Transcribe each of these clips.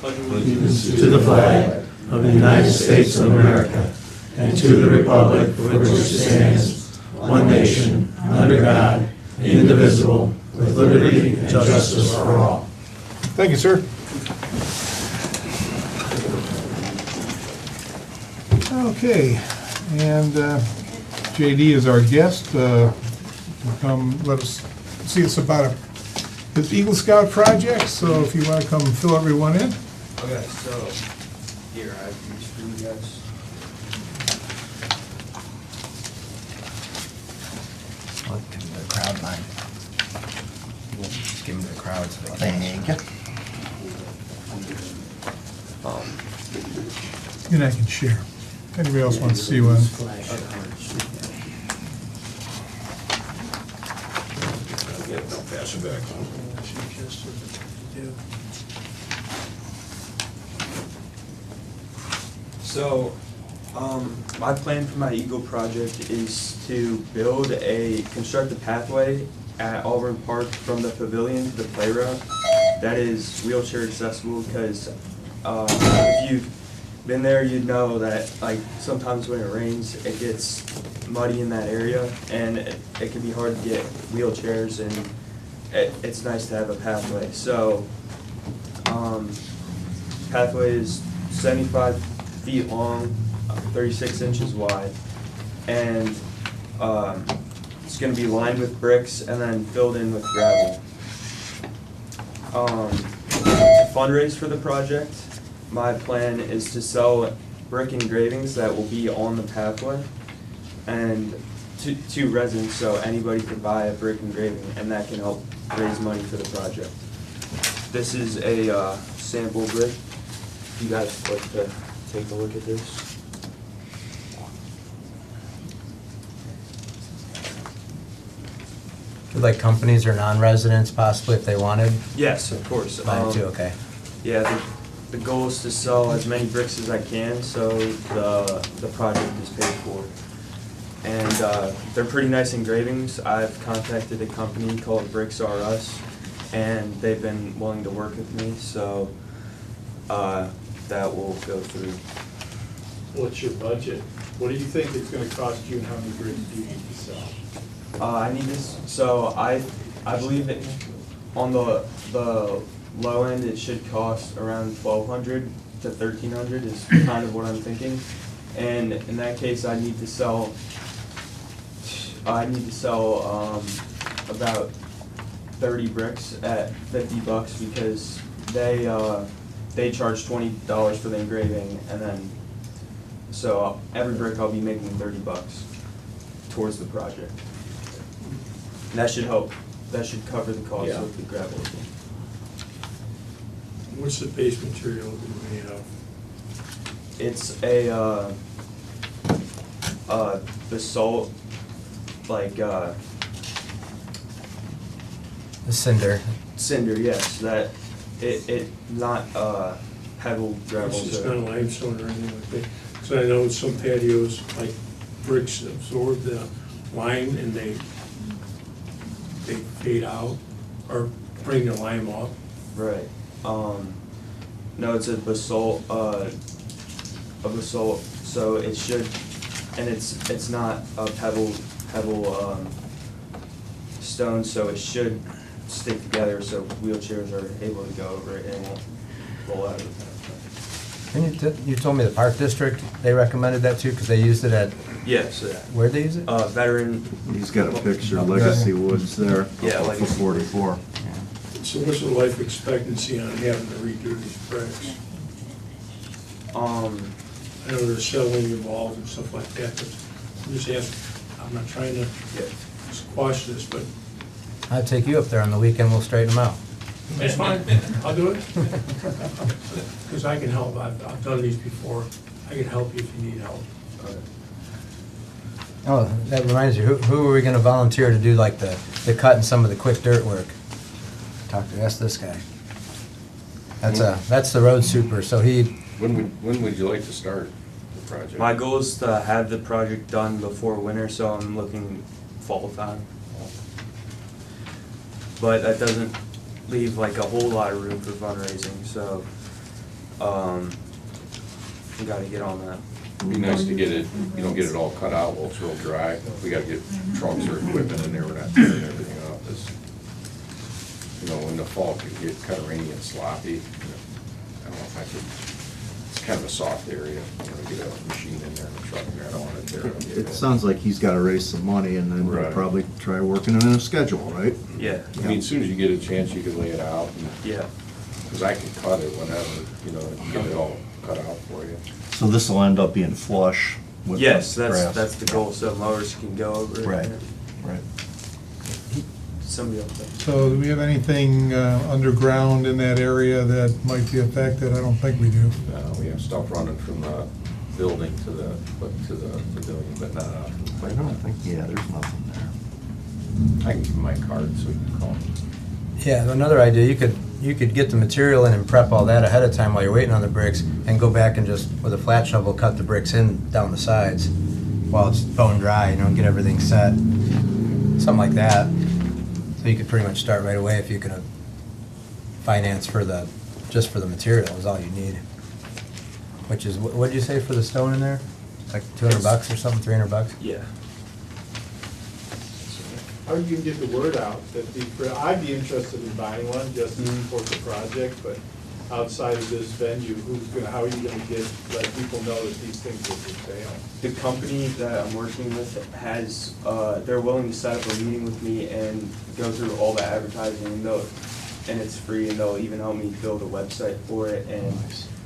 allegiance to the flag of the United States of America and to the republic for which it stands, one nation, under God, indivisible, with liberty and justice for all. Thank you, sir. Okay, and JD is our guest. Come let us see us about his Eagle Scout project, so if you want to come fill everyone in. Okay, so here, I have these for you guys. I'll give me the crowd line. Just give me the crowd so they can. And I can share. If anybody else wants to see one. Pass it back. So, my plan for my Eagle project is to construct a pathway at Auburn Park from the pavilion to the playground that is wheelchair accessible, because if you've been there, you'd know that like sometimes when it rains, it gets muddy in that area, and it can be hard to get wheelchairs, and it's nice to have a pathway. So, pathway is 75 feet long, 36 inches wide, and it's going to be lined with bricks and then filled in with gravel. To fundraise for the project, my plan is to sell brick engravings that will be on the pathway and to residents, so anybody can buy a brick engraving, and that can help raise money for the project. This is a sample brick. If you guys like to take a look at this. Like companies or non-residents possibly if they wanted? Yes, of course. Mine too, okay. Yeah, the goal is to sell as many bricks as I can, so the project is paid for. And they're pretty nice engravings. I've contacted a company called Bricks R Us, and they've been willing to work with me, so that will go through. What's your budget? What do you think it's gonna cost you, and how many bricks do you need to sell? I need this, so I believe it, on the low end, it should cost around $1,200 to $1,300 is kind of what I'm thinking. And in that case, I need to sell about 30 bricks at $50 because they charge $20 for the engraving, and then so every brick I'll be making $30 towards the project. And that should help. That should cover the cost of the gravel. What's the base material gonna be made of? It's a basalt, like The cinder. cinder. Yes, that it not pebble gravel. It's so- not limestone or anything like that. So I know some patios, like bricks absorb the lime and they fade out or bring the lime up. Right. No, it's a basalt. So it should, and it's not a pebble stone, so it should stick together, so wheelchairs are able to go over it and it won't roll out of it. And you told me the Park District, they recommended that too, because they used it at, Yes. where'd they use it? Veteran. He's got a picture, Legacy Woods there. Yeah, off of Legacy. 44. So what's the life expectancy on having to redo these bricks? I know there's settling involved and stuff like that, but I'm just asking, I'm not trying to squash this, but I'll take you up there on the weekend, we'll straighten them out. that's fine, I'll do it. Because I can help, I've done these before, I can help you if you need help. Oh, that reminds you, who are we gonna volunteer to do like the cut and some of the quick dirt work? Ask this guy. That's the road super, so When would you like to start the project? My goal is to have the project done before winter, so I'm looking fall time. But that doesn't leave like a whole lot of room for fundraising, so We gotta get on that. It'd be nice to get it, you know, get it all cut out while it's real dry. We gotta get trucks or equipment in there, we're not tearing everything up. It's, you know, in the fall, it can get kind of rainy and sloppy. I don't know if I could, it's kind of a soft area, you know, get a machine in there and a truck in there, I don't want to tear it up. It sounds like he's gotta raise some money and then we'll Right. probably try working it in a schedule, right? Yeah, I mean, as soon as you get a chance, you can lay it out, yeah. because I can cut it whenever, you know, and get it all cut out for you. So this will end up being flush with the Yes, grass. that's the goal, so mowers can go over it. Right, right. Somebody else. So do we have anything underground in that area that might be affected? I don't think we do. We have stuff running from the building to the pavilion, but not out from the I playground. don't think, yeah, there's nothing there. I can give you my card so you can call me. Yeah, another idea, you could get the material in and prep all that ahead of time while you're waiting on the bricks, and go back and just, with a flat shovel, cut the bricks in down the sides while it's bone dry, you know, and get everything set. Something like that. So you could pretty much start right away if you could finance for just for the material is all you need. Which is, what'd you say for the stone in there? Like $200 or something, $300? Yeah. How you can get the word out that I'd be interested in buying one just to support the project, but outside of this venue, how are you gonna let people know that these things are for sale? The company that I'm working with has, they're willing to set up a meeting with me and go through all the advertising, and it's free, and they'll even help me build a website for it, and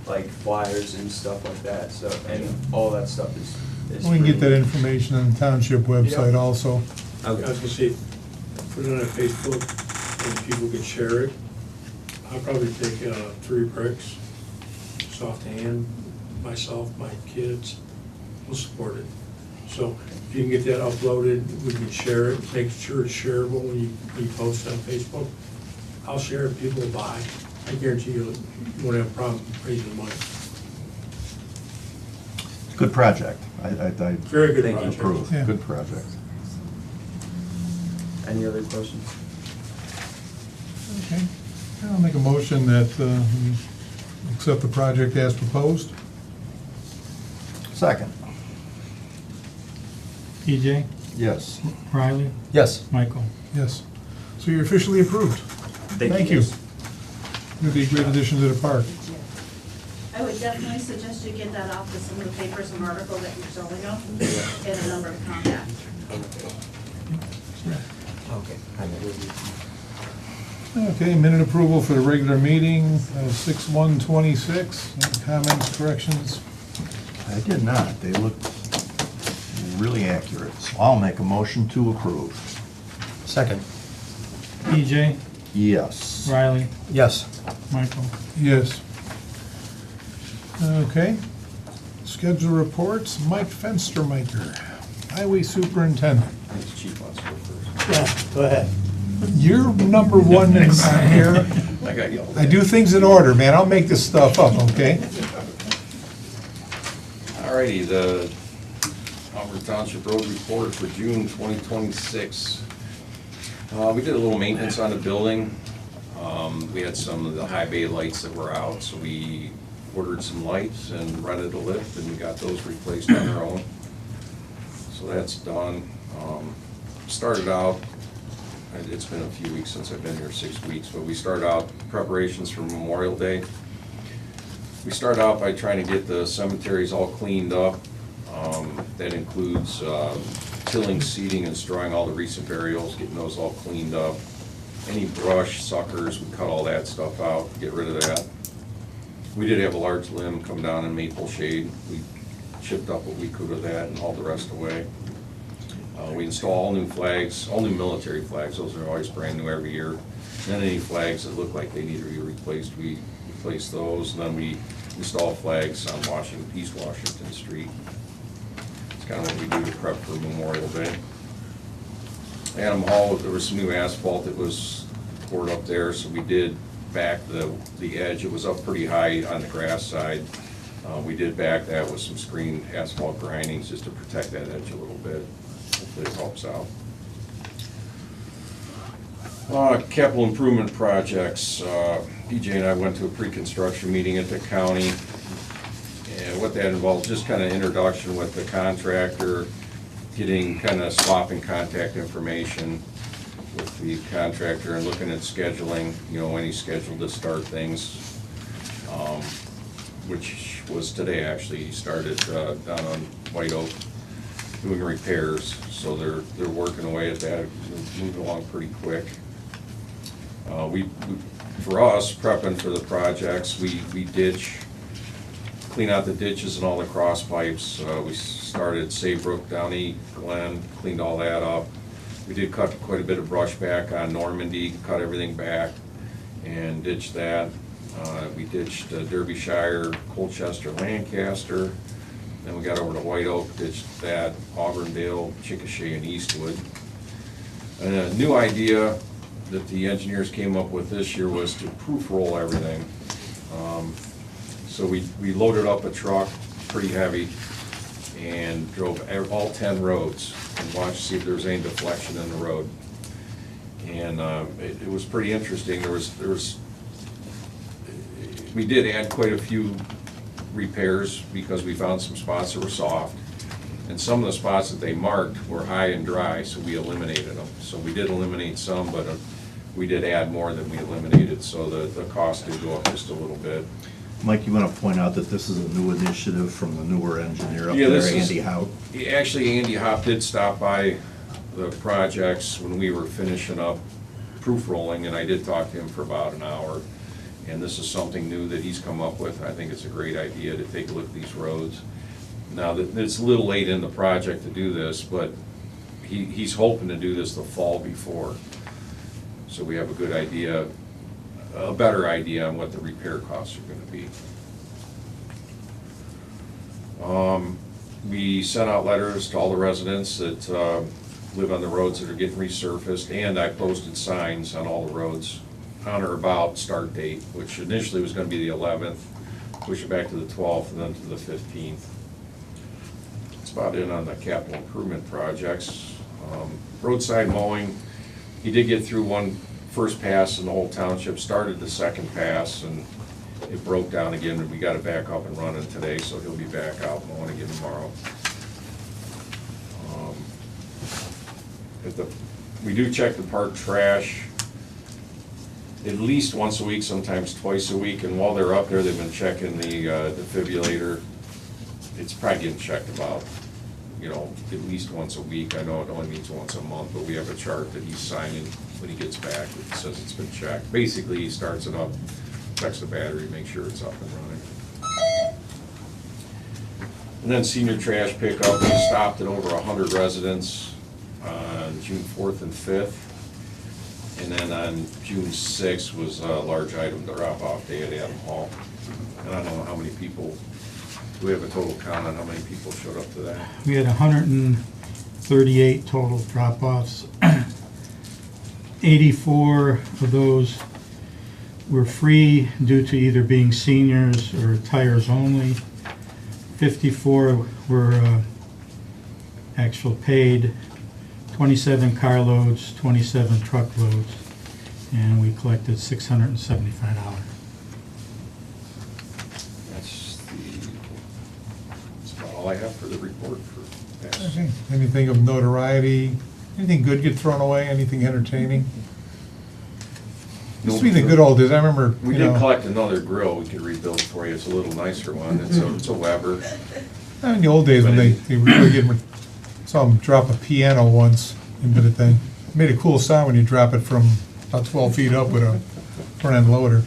like flyers and stuff like that, so, and all that stuff is We can get free. that information on the township website Yeah. also. I was gonna say, put it on Facebook and people can share it. I'll probably take 3 bricks, soft hand, myself, my kids, we'll support it. So if you can get that uploaded, we can share it, make sure it's shareable when you post it on Facebook. I'll share it, people will buy. I guarantee you won't have a problem raising money. Good project. I Very good Thank you. project. approve. Yeah. Good project. Any other questions? Okay. I'll make a motion that we accept the project as proposed. Second, EJ, yes. Riley, Yes. Michael. Yes. So you're officially approved. Thank you. guys. You'll be a great addition to the park. I would definitely suggest you get that off to some of the papers and articles that you're selling them, and a number to contact. Okay. Okay, minute approval for the regular meeting, 6/1/26. Any comments, corrections? I did not. They looked really accurate. So I'll make a motion to approve. Second. EJ, Yes. Riley, Yes. Michael. Yes. Okay. Schedule reports, Mike Fenstermaker, Highway Superintendent. It's cheap on first. Yeah, go ahead. You're number one in here. I got yelled at. I do things in order, man. I'll make this stuff up, okay? Alrighty, the Auburn Township Road Report for June 2026. We did a little maintenance on the building. We had some of the high bay lights that were out, so we ordered some lights and rented a lift, and we got those replaced on our own. So that's done. Started out, it's been a few weeks since I've been here, 6 weeks, but we started out preparations for Memorial Day. We start out by trying to get the cemeteries all cleaned up. That includes tilling, seeding, and destroying all the recent burials, getting those all cleaned up. Any brush, suckers, we cut all that stuff out, get rid of that. We did have a large limb come down in maple shade. We chipped up what we could of that and hauled the rest away. We install all new flags, all new military flags. Those are always brand new every year. And then any flags that look like they need to be replaced, we replace those. And then we install flags on East Washington Street. It's kind of what we do to prep for Memorial Day. Adam Hall, there was some new asphalt that was poured up there, so we did back the edge. It was up pretty high on the grass side. We did back that with some screened asphalt grindings just to protect that edge a little bit. Hopefully it helps out. Capital improvement projects. PJ and I went to a pre-construction meeting at the county. And what that involves, just kind of introduction with the contractor, getting kind of swapping contact information with the contractor and looking at scheduling, you know, when he's scheduled to start things, which was today actually. He started down on White Oak doing repairs, so they're working away at that, moving along pretty quick. For us, prepping for the projects, we ditch, clean out the ditches and all the cross pipes. We started Saybrook, Downey, Glen, cleaned all that up. We did cut quite a bit of brush back on Normandy, cut everything back and ditched that. We ditched Derbyshire, Colchester, Lancaster. Then we got over to White Oak, ditched that, Auburndale, Chickasha, and Eastwood. And a new idea that the engineers came up with this year was to proof roll everything. So we loaded up a truck, pretty heavy, and drove all 10 roads and watched to see if there was any deflection in the road. And it was pretty interesting. We did add quite a few repairs because we found some spots that were soft. And some of the spots that they marked were high and dry, so we eliminated them. So we did eliminate some, but we did add more than we eliminated, so the cost did go up just a little bit. Mike, you want to point out that this is a new initiative from the newer engineer up Yeah, there, this is- Andy Howe? Actually, Andy Hopp did stop by the projects when we were finishing up proof rolling, and I did talk to him for about an hour. And this is something new that he's come up with. I think it's a great idea to take a look at these roads. Now, it's a little late in the project to do this, but he's hoping to do this the fall before. So we have a good idea, a better idea on what the repair costs are gonna be. We sent out letters to all the residents that live on the roads that are getting resurfaced, and I posted signs on all the roads on or about start date, which initially was gonna be the 11th, push it back to the 12th, and then to the 15th. That's about it on the capital improvement projects. Roadside mowing, he did get through one first pass in the whole township, started the second pass, and it broke down again, and we got it back up and running today, so he'll be back out mowing again tomorrow. We do check the park trash at least once a week, sometimes twice a week, and while they're up there, they've been checking the defibrillator. It's probably getting checked about, you know, at least once a week. I know it only means once a month, but we have a chart that he's signing when he gets back that says it's been checked. Basically, he starts it up, checks the battery, makes sure it's up and running. And then senior trash pickup, we stopped at over 100 residents on June 4th and 5th. And then on June 6th was a large item drop-off day at Adam Hall. And I don't know how many people, do we have a total count on how many people showed up to that? We had 138 total drop-offs. 84 of those were free due to either being seniors or tires only. 54 were actual paid. 27 carloads, 27 truckloads, and we collected $675. That's about all I have for the report for that. Okay. Anything of notoriety, anything good get thrown away, anything entertaining? Used to be the good old days, I remember, We you did know, collect another grill we could rebuild for you. It's a little nicer one. It's a Weber. in the old days when they really saw them drop a piano once into the thing. Made a cool sound when you drop it from about 12 feet up with a front end loader.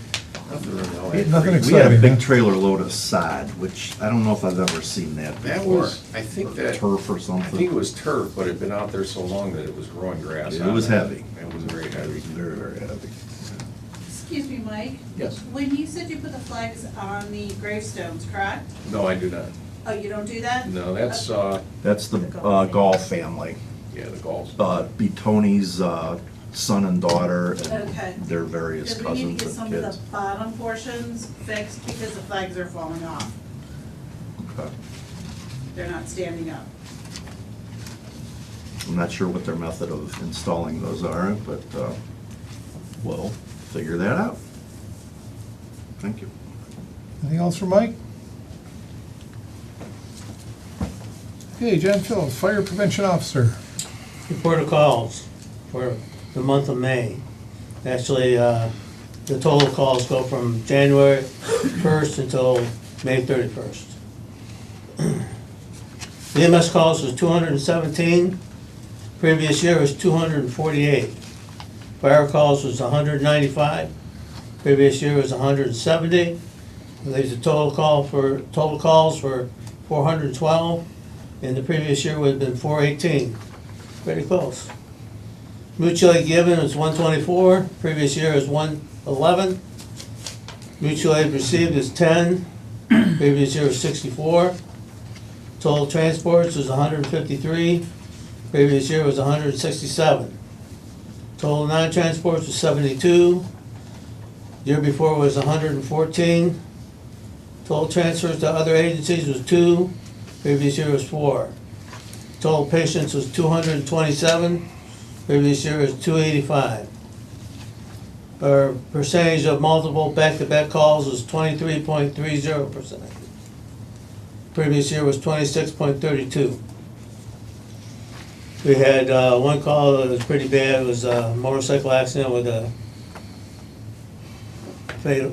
Nothing We had a exciting. big huh? trailer load of sod, which I don't know if I've ever seen that That before. was, I think that, Turf or I something. think it was turf, but it had been out there so long that it was growing grass. It on was heavy. It was very heavy. Very, very heavy. Excuse me, Mike? Yes. When you said you put the flags on the gravestones, correct? No, I do not. Oh, you don't do that? No, that's, That's the Gall family. yeah, the Gauls. Be Tony's son and daughter and Okay. their various Because we need to cousins get and some of kids. the bottom portions fixed because the flags are falling off. Okay. They're not standing up. I'm not sure what their method of installing those are, but we'll figure that out. Thank you. Anything else for Mike? Okay, John Phillips, Fire Prevention Officer. Report of calls for the month of May. Actually, the total calls go from January 1st until May 31st. The EMS calls was 217, previous year was 248. Fire calls was 195, previous year was 170. There's a total calls for 412, and the previous year would have been 418. Pretty close. Mutual aid given was 124, previous year was 111. Mutual aid received is 10, previous year was 64. Total transports was 153, previous year was 167. Total non-transports was 72, year before was 114. Total transfers to other agencies was 2, previous year was 4. Total patients was 227, previous year was 285. Our percentage of multiple back-to-back calls was 23.30%. Previous year was 26.32. We had one call that was pretty bad. It was a motorcycle accident with a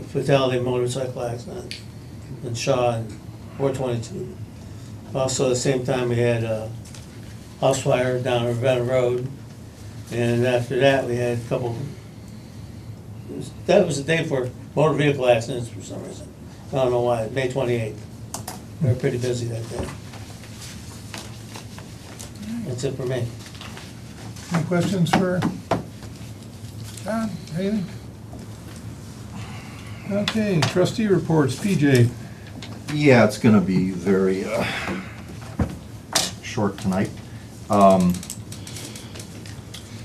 fatality motorcycle accident in Shaw and 422. Also, at the same time, we had a house fire down Ravenna Road. And after that, we had a couple, that was the day for motor vehicle accidents for some reason. I don't know why, May 28th. We were pretty busy that day. That's it for me. Any questions for John? Anything? Okay, trustee reports, PJ. Yeah, it's gonna be very short tonight.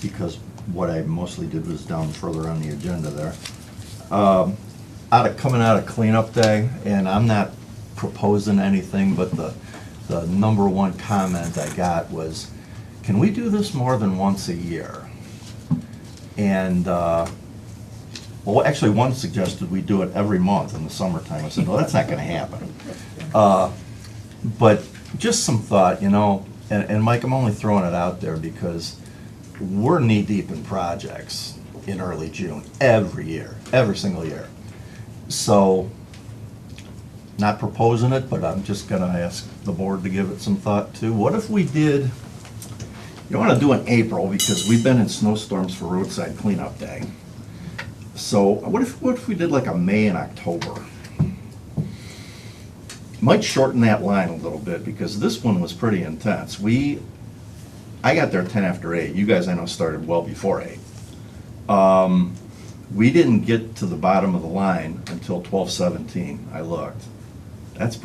Because what I mostly did was down further on the agenda there. Coming out of cleanup day, and I'm not proposing anything, but the number one comment I got was, can we do this more than once a year? And, well, actually, one suggested we do it every month in the summertime. I said, well, that's not gonna happen. But just some thought, you know, and Mike, I'm only throwing it out there because we're knee-deep in projects in early June, every year, every single year. So, not proposing it, but I'm just gonna ask the board to give it some thought too. What if we did, you don't wanna do it in April because we've been in snowstorms for roadside cleanup day. So what if we did like a May and October? Might shorten that line a little bit because this one was pretty intense. I got there 10 after 8. You guys I know started well before 8. We didn't get to the bottom of the line until 12:17. I looked. That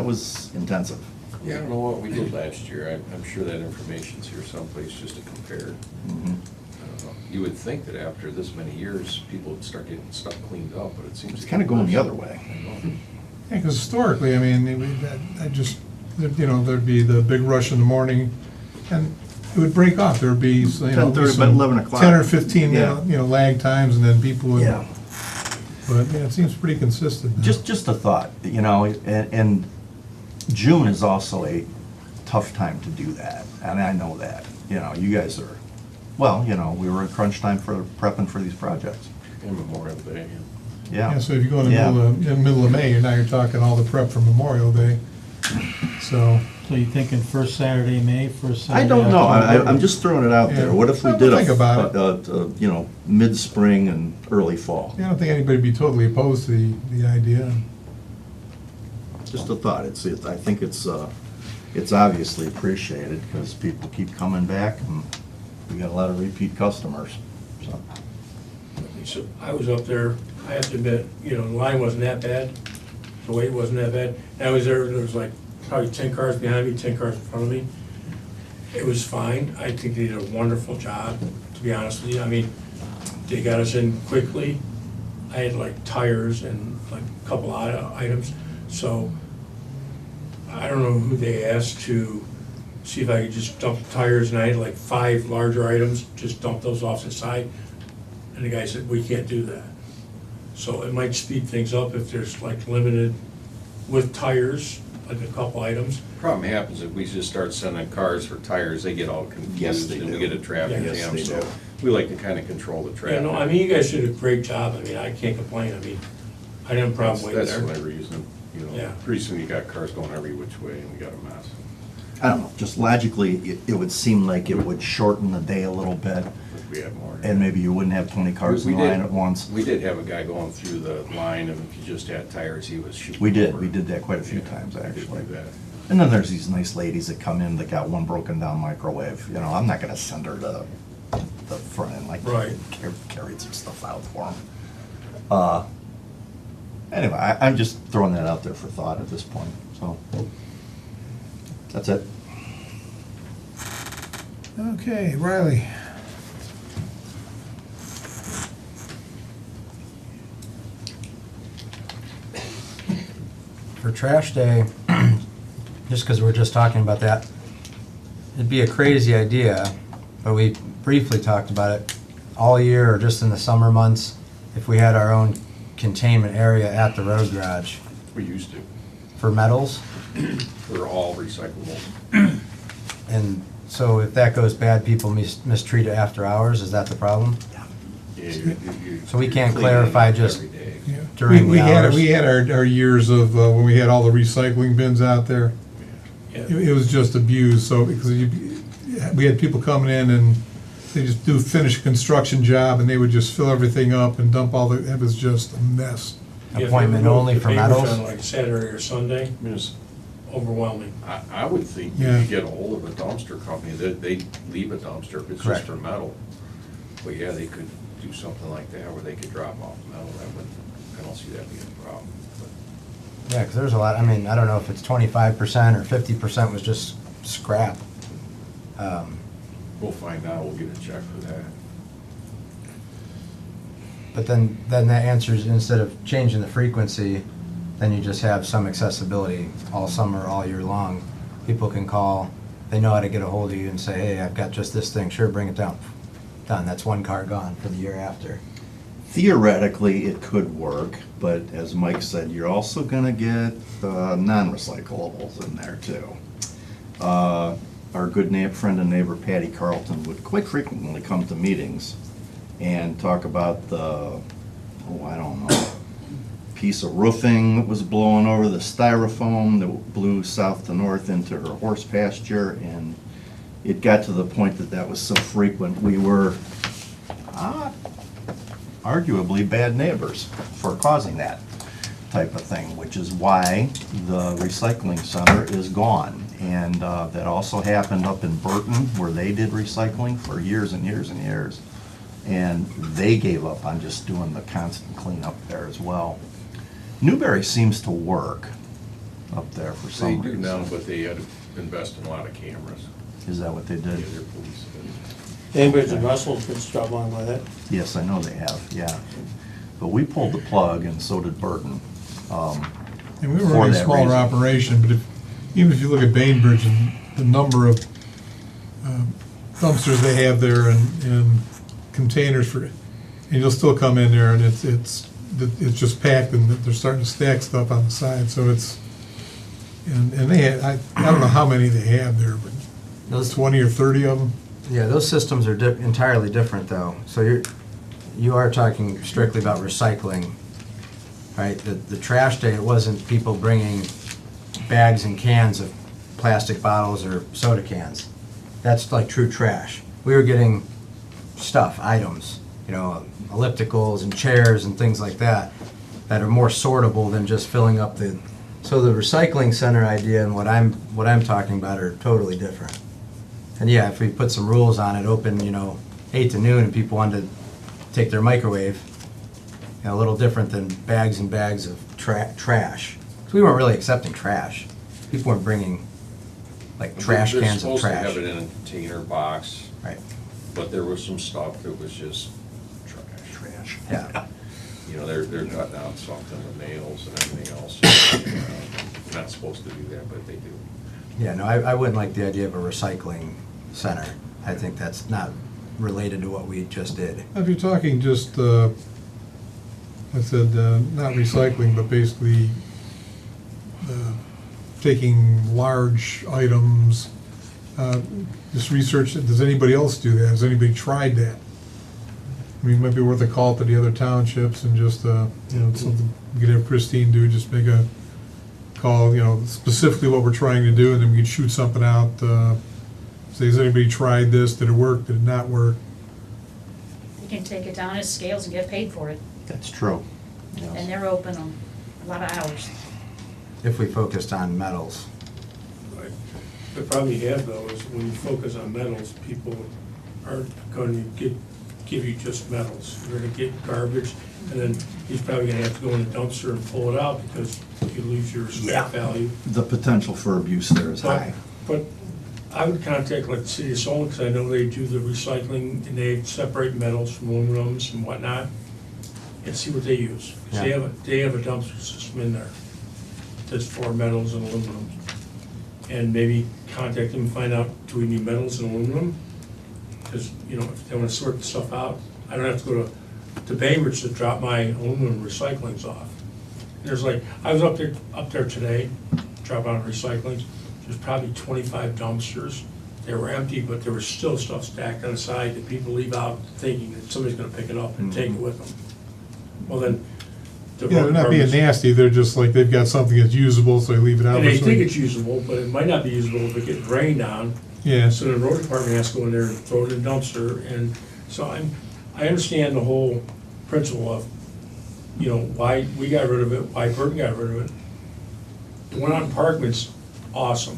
was intensive. Yeah, I don't know what we did last year. I'm sure that information's here someplace just to compare. Mhm. I don't know. You would think that after this many years, people would start getting stuff cleaned up, but it seems. It's kind of going the other way. I know. Yeah, because historically, I mean, there'd be the big rush in the morning, and it would break off. There'd be, 10:30, some about 11 o'clock. 10 or 15 Yeah. minute, lag times, and then people would. Yeah. But, yeah, it seems pretty consistent now. Just a thought, and June is also a tough time to do that, and I know that. You guys are, well, we were in crunch time for prepping for these projects. And Memorial Day. Yeah, Yeah. so if you go in the Yeah. middle of May, you're talking all the prep for Memorial Day. So. So you thinking first Saturday in May, first Saturday? I don't know, October? I'm just throwing it out there. Yeah. What if we Well, did think about mid-spring and early fall? I don't think anybody'd be totally opposed to the idea. Just a thought. I think it's obviously appreciated because people keep coming back and we got a lot of repeat customers, so. So I was up there, I have to admit, the line wasn't that bad, the wait wasn't that bad. I was there was like probably 10 cars behind me, 10 cars in front of me. It was fine. I think they did a wonderful job, to be honest with you. I mean, they got us in quickly. I had like tires and like a couple of items. So I don't know who they asked to see if I could just dump tires, and I had like 5 larger items, just dump those off the side. And the guy said, we can't do that. So it might speed things up if there's like limited with tires, like a couple items. Problem happens if we just start sending cars for tires, they get all Yes, confused they and we do. get a traffic Yes, jam, they so do. we like to kind of control the Yeah, traffic. no, I mean, you guys did a great job. I mean, I can't complain. I mean, I didn't have a problem waiting That's there. my reason, you know, Yeah. pretty soon you got cars going every which way and we got a mess. I don't know, just logically, it would seem like it would shorten the day a little bit, If we had more. and maybe you wouldn't have 20 cars in We did- line at once. We did have a guy going through the line, and if you just had tires, he was shooting. We did, over. we did that quite a few Yeah, times, we did actually. do that. And then there's these nice ladies that come in that got one broken down microwave, you know, I'm not gonna send her to the front end, like, Right. carried some stuff out for them. Anyway, I'm just throwing that out there for thought at this point, so. That's it. Okay, Riley. For trash day, just because we're just talking about that, it'd be a crazy idea, but we briefly talked about it all year or just in the summer months, if we had our own containment area at the road garage We used to. for metals. They're all recyclable. And so if that goes bad, people mistreat it after hours, is that the problem? Yeah, you- So we can't clean clarify it just every day. during We the had hours? We had our years of, when we had all the recycling bins out there. Yeah. It was just abused, so, because we had people coming in and they just finish a construction job and they would just fill everything up and dump all it was just a mess. If you Appointment ever go only to for papers metals? on like Saturday or Sunday, I mean, it's- overwhelming. I would think you Yeah. could get a hold of a dumpster company, that they leave a dumpster if it's just Correct. for metal. But yeah, they could do something like that where they could drop off metal, I don't see that being a problem. But Yeah, because there's a lot, I mean, I don't know if it's 25% or 50% was just scrap. We'll find out, we'll get a check for that. But then that answers, instead of changing the frequency, then you just have some accessibility all summer, all year long. People can call, they know how to get a hold of you and say, hey, I've got just this thing, sure, bring it down. Done, that's one car gone for the year after. Theoretically, it could work, but as Mike said, you're also gonna get non-recyclables in there too. Our good friend and neighbor Patty Carlton would quite frequently come to meetings and talk about the, I don't know, piece of roofing that was blowing over, the styrofoam that blew south to north into her horse pasture, and it got to the point that that was so frequent, we were arguably bad neighbors for causing that type of thing, which is why the recycling center is gone. And that also happened up in Burton, where they did recycling for years and years and years. And they gave up on just doing the constant cleanup there as well. Newberry seems to work up there for They some do reason. now, but they had to invest in a lot of cameras. Is that what they Yeah, did? their police. Cambridge and Russell's been struggling with it. Yes, I know they have, yeah. But we pulled the plug, and so did Burton. And we were For running a that smaller reason. operation, but even if you look at Bainbridge and the number of dumpsters they have there and containers for, and you'll still come in there and it's just packed and they're starting to stack stuff on the side, so it's, and they had, I don't know how many they have there, but Those 20 or 30 of them. Yeah, those systems are entirely different, though. So you are talking strictly about recycling, right? The trash day, it wasn't people bringing bags and cans of plastic bottles or soda cans. That's like true trash. We were getting stuff, items, you know, ellipticals and chairs and things like that, that are more sortable than just filling up the. So the recycling center idea and what I'm talking about are totally different. And yeah, if we put some rules on it, open, 8 to noon, and people wanted to take their microwave, a little different than bags and bags of trash. So we weren't really accepting trash. People weren't bringing, like, trash cans of They're trash. supposed to have it in a container box, Right, but there was some stuff that was just trash. yeah. They're cutting out something with nails and everything else. Not supposed to do that, but they do. Yeah, no, I wouldn't like the idea of a recycling center. I think that's not related to what we just did. If you're talking just, I said, not recycling, but basically taking large items, just research, does anybody else do that? Has anybody tried that? I mean, it might be worth a call to the other townships and just, something we could have Christine do, just make a call, specifically what we're trying to do, and then we could shoot something out, say, has anybody tried this? Did it work? Did it not work? You can take it down as scales and get paid for it, That's true. and Yes. they're open a lot of hours. If we focused on metals. Right. The problem you have though is when you focus on metals, people aren't going to give you just metals. You're gonna get garbage, and then he's probably gonna have to go in the dumpster and pull it out because you lose your scrap value. The potential for abuse there is But, high. but I would contact like the city of Solon, because I know they do the recycling, and they separate metals from aluminums and whatnot, and see what they use. 'Cause they have a dumpster system in there that's for metals and aluminum. And maybe contact them and find out, do we need metals and aluminum? Because, if they want to sort the stuff out, I don't have to go to Bainbridge to drop my aluminum recyclings off. There's I was up there today, dropping out recyclings. There's probably 25 dumpsters. They were empty, but there was still stuff stacked on the side that people leave out thinking that somebody's gonna pick it up and take it with them. Well, then. They're not being nasty, they're just like, they've got something that's usable, so they leave it out. And they or think something. it's usable, but it might not be usable if it gets rained on. Yeah. So the road department has to go in there and throw it in the dumpster, and so I understand the whole principle of, why we got rid of it, why Burton got rid of it. The one on Parkman's awesome.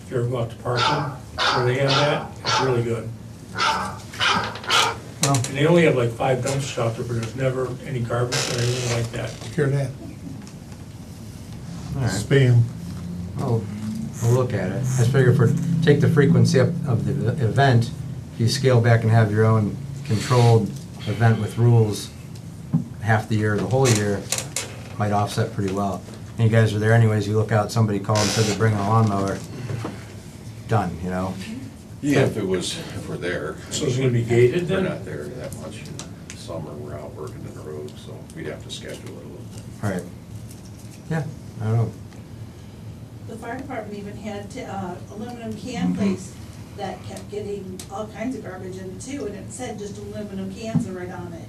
If you ever go out to Parkman, where they have that, it's really good. And they only have 5 dumpsters out there, but there's never any garbage or anything like that. Take care of that. All right. Spam. We'll look at it. I just figure take the frequency up of the event, if you scale back and have your own controlled event with rules half the year or the whole year, might offset pretty well. And you guys are there anyways, you look out, somebody called and said they're bringing a lawnmower, done, Yeah, if we're there. So it's gonna be gated We're then? not there that much in the summer, we're out working in the road, so we'd have to schedule it a little. All right. Yeah, I don't know. The fire department even had aluminum can place that kept getting all kinds of garbage in it too, and it said just aluminum cans are right on it.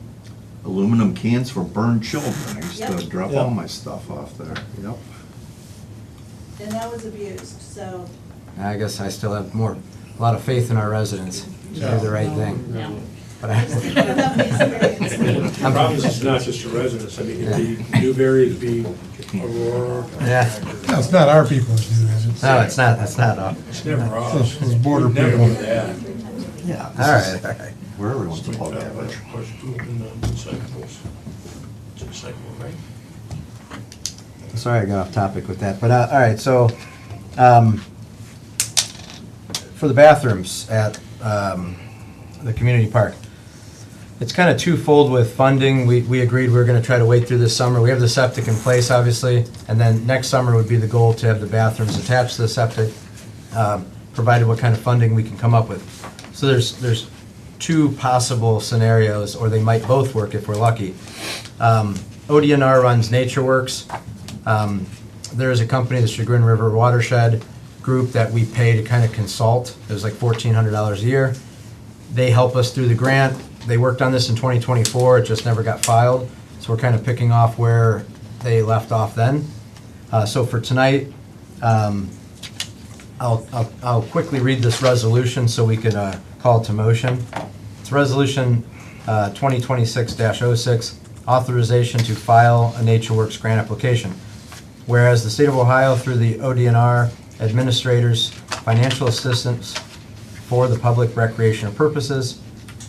Aluminum cans for burned children. I used to Yep. drop all my stuff off there. Yep. And that was abused, so. I guess I still have a lot of faith in our residents to do the right thing. Yeah. But The problem is it's not just the residents, I mean, it'd be Newberry, it'd be Aurora. Yeah. No, it's not our people that do that. No, it's not, that's not all. It's never us. Those border Never people. do that. Yeah. All right, all right. Where everyone's above Of average. course, do it in the recyclables. It's recyclable, right? Sorry I got off topic with that, but, all right, so, for the bathrooms at the community park, it's kind of twofold with funding. We agreed we were going to try to wait through this summer. We have the septic in place, obviously, and then next summer would be the goal to have the bathrooms attached to the septic, provided what kind of funding we can come up with. So there's two possible scenarios, or they might both work if we're lucky. ODNR runs NatureWorks. There is a company, the Chagrin River Watershed Group, that we pay to kind of consult. It was like $1,400 a year. They help us through the grant. They worked on this in 2024, it just never got filed. So we're kind of picking off where they left off then. So for tonight, I'll quickly read this resolution so we can call it to motion. It's Resolution 2026-06, authorization to file a NatureWorks grant application. Whereas the state of Ohio, through the ODNR administrators, financial assistance for the public recreational purposes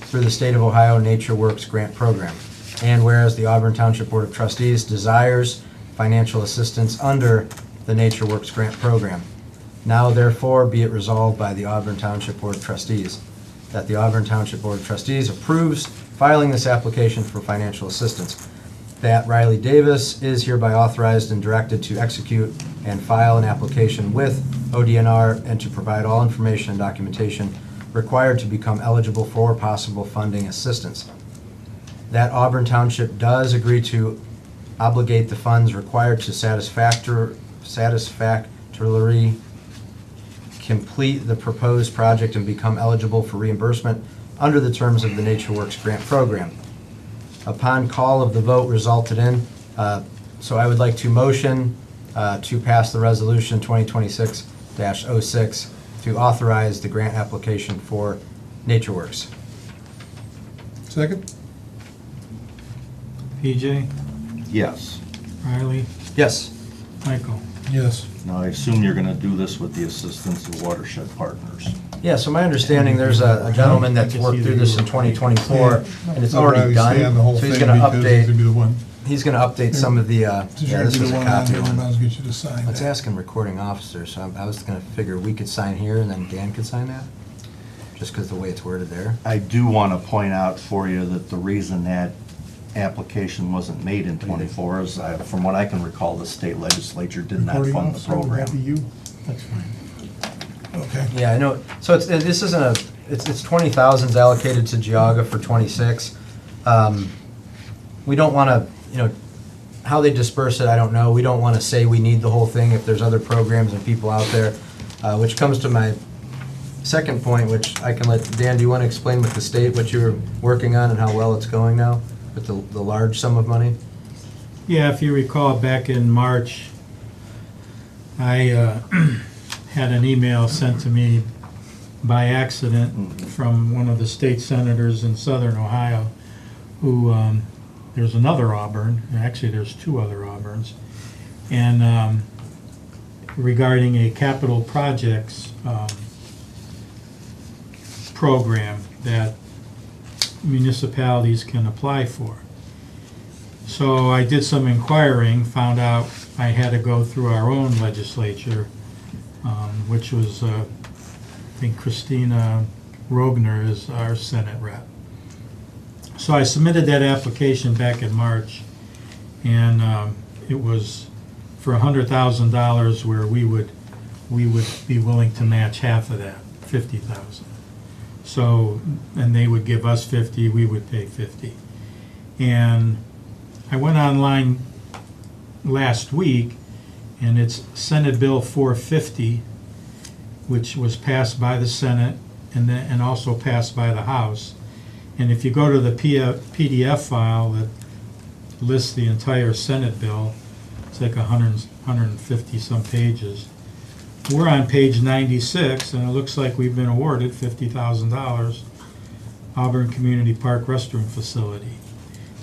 through the State of Ohio NatureWorks grant program. And whereas the Auburn Township Board of Trustees desires financial assistance under the NatureWorks grant program. Now therefore be it resolved by the Auburn Township Board of Trustees that the Auburn Township Board of Trustees approves filing this application for financial assistance. That Riley Davis is hereby authorized and directed to execute and file an application with ODNR and to provide all information and documentation required to become eligible for possible funding assistance. That Auburn Township does agree to obligate the funds required to satisfactorily complete the proposed project and become eligible for reimbursement under the terms of the NatureWorks grant program. Upon call of the vote resulted in, so I would like to motion to pass the resolution 2026-06 to authorize the grant application for NatureWorks. Second? PJ, Yes. Riley, Yes. Michael. Yes. Now, I assume you're gonna do this with the assistance of Watershed Partners. Yeah, so my understanding, there's a gentleman that's worked through this in 2024, and it's already done, so he's gonna update, he's gonna update some of the, yeah, this is a copy I'm one. gonna get you to sign Let's that. ask him recording officer, so I was gonna figure we could sign here and then Dan could sign that, just because the way it's worded there. I do want to point out for you that the reason that application wasn't made in '24 is, from what I can recall, the state legislature did not Recording fund the officer, would that be program. you? That's fine. Okay. Yeah, I know, so this isn't a, it's 20,000's allocated to Geauga for 26. We don't wanna, how they disperse it, I don't know, we don't wanna say we need the whole thing if there's other programs and people out there, which comes to my second point, which I can let, Dan, do you wanna explain with the state what you were working on and how well it's going now with the large sum of money? Yeah, if you recall, back in March, I had an email sent to me by accident from one of the state senators in southern Ohio, who, there's another Auburn, actually there's two other Auburns, and regarding a capital projects program that municipalities can apply for. So I did some inquiring, found out I had to go through our own legislature, which was, I think Christina Rogner is our Senate rep. So I submitted that application back in March, and it was for $100,000 where we would be willing to match half of that, $50,000. So, and they would give us 50, we would pay 50. And I went online last week, and it's Senate Bill 450, which was passed by the Senate and also passed by the House. And if you go to the PDF file that lists the entire Senate bill, it's like 150 some pages. We're on page 96, and it looks like we've been awarded $50,000 Auburn Community Park Restroom Facility.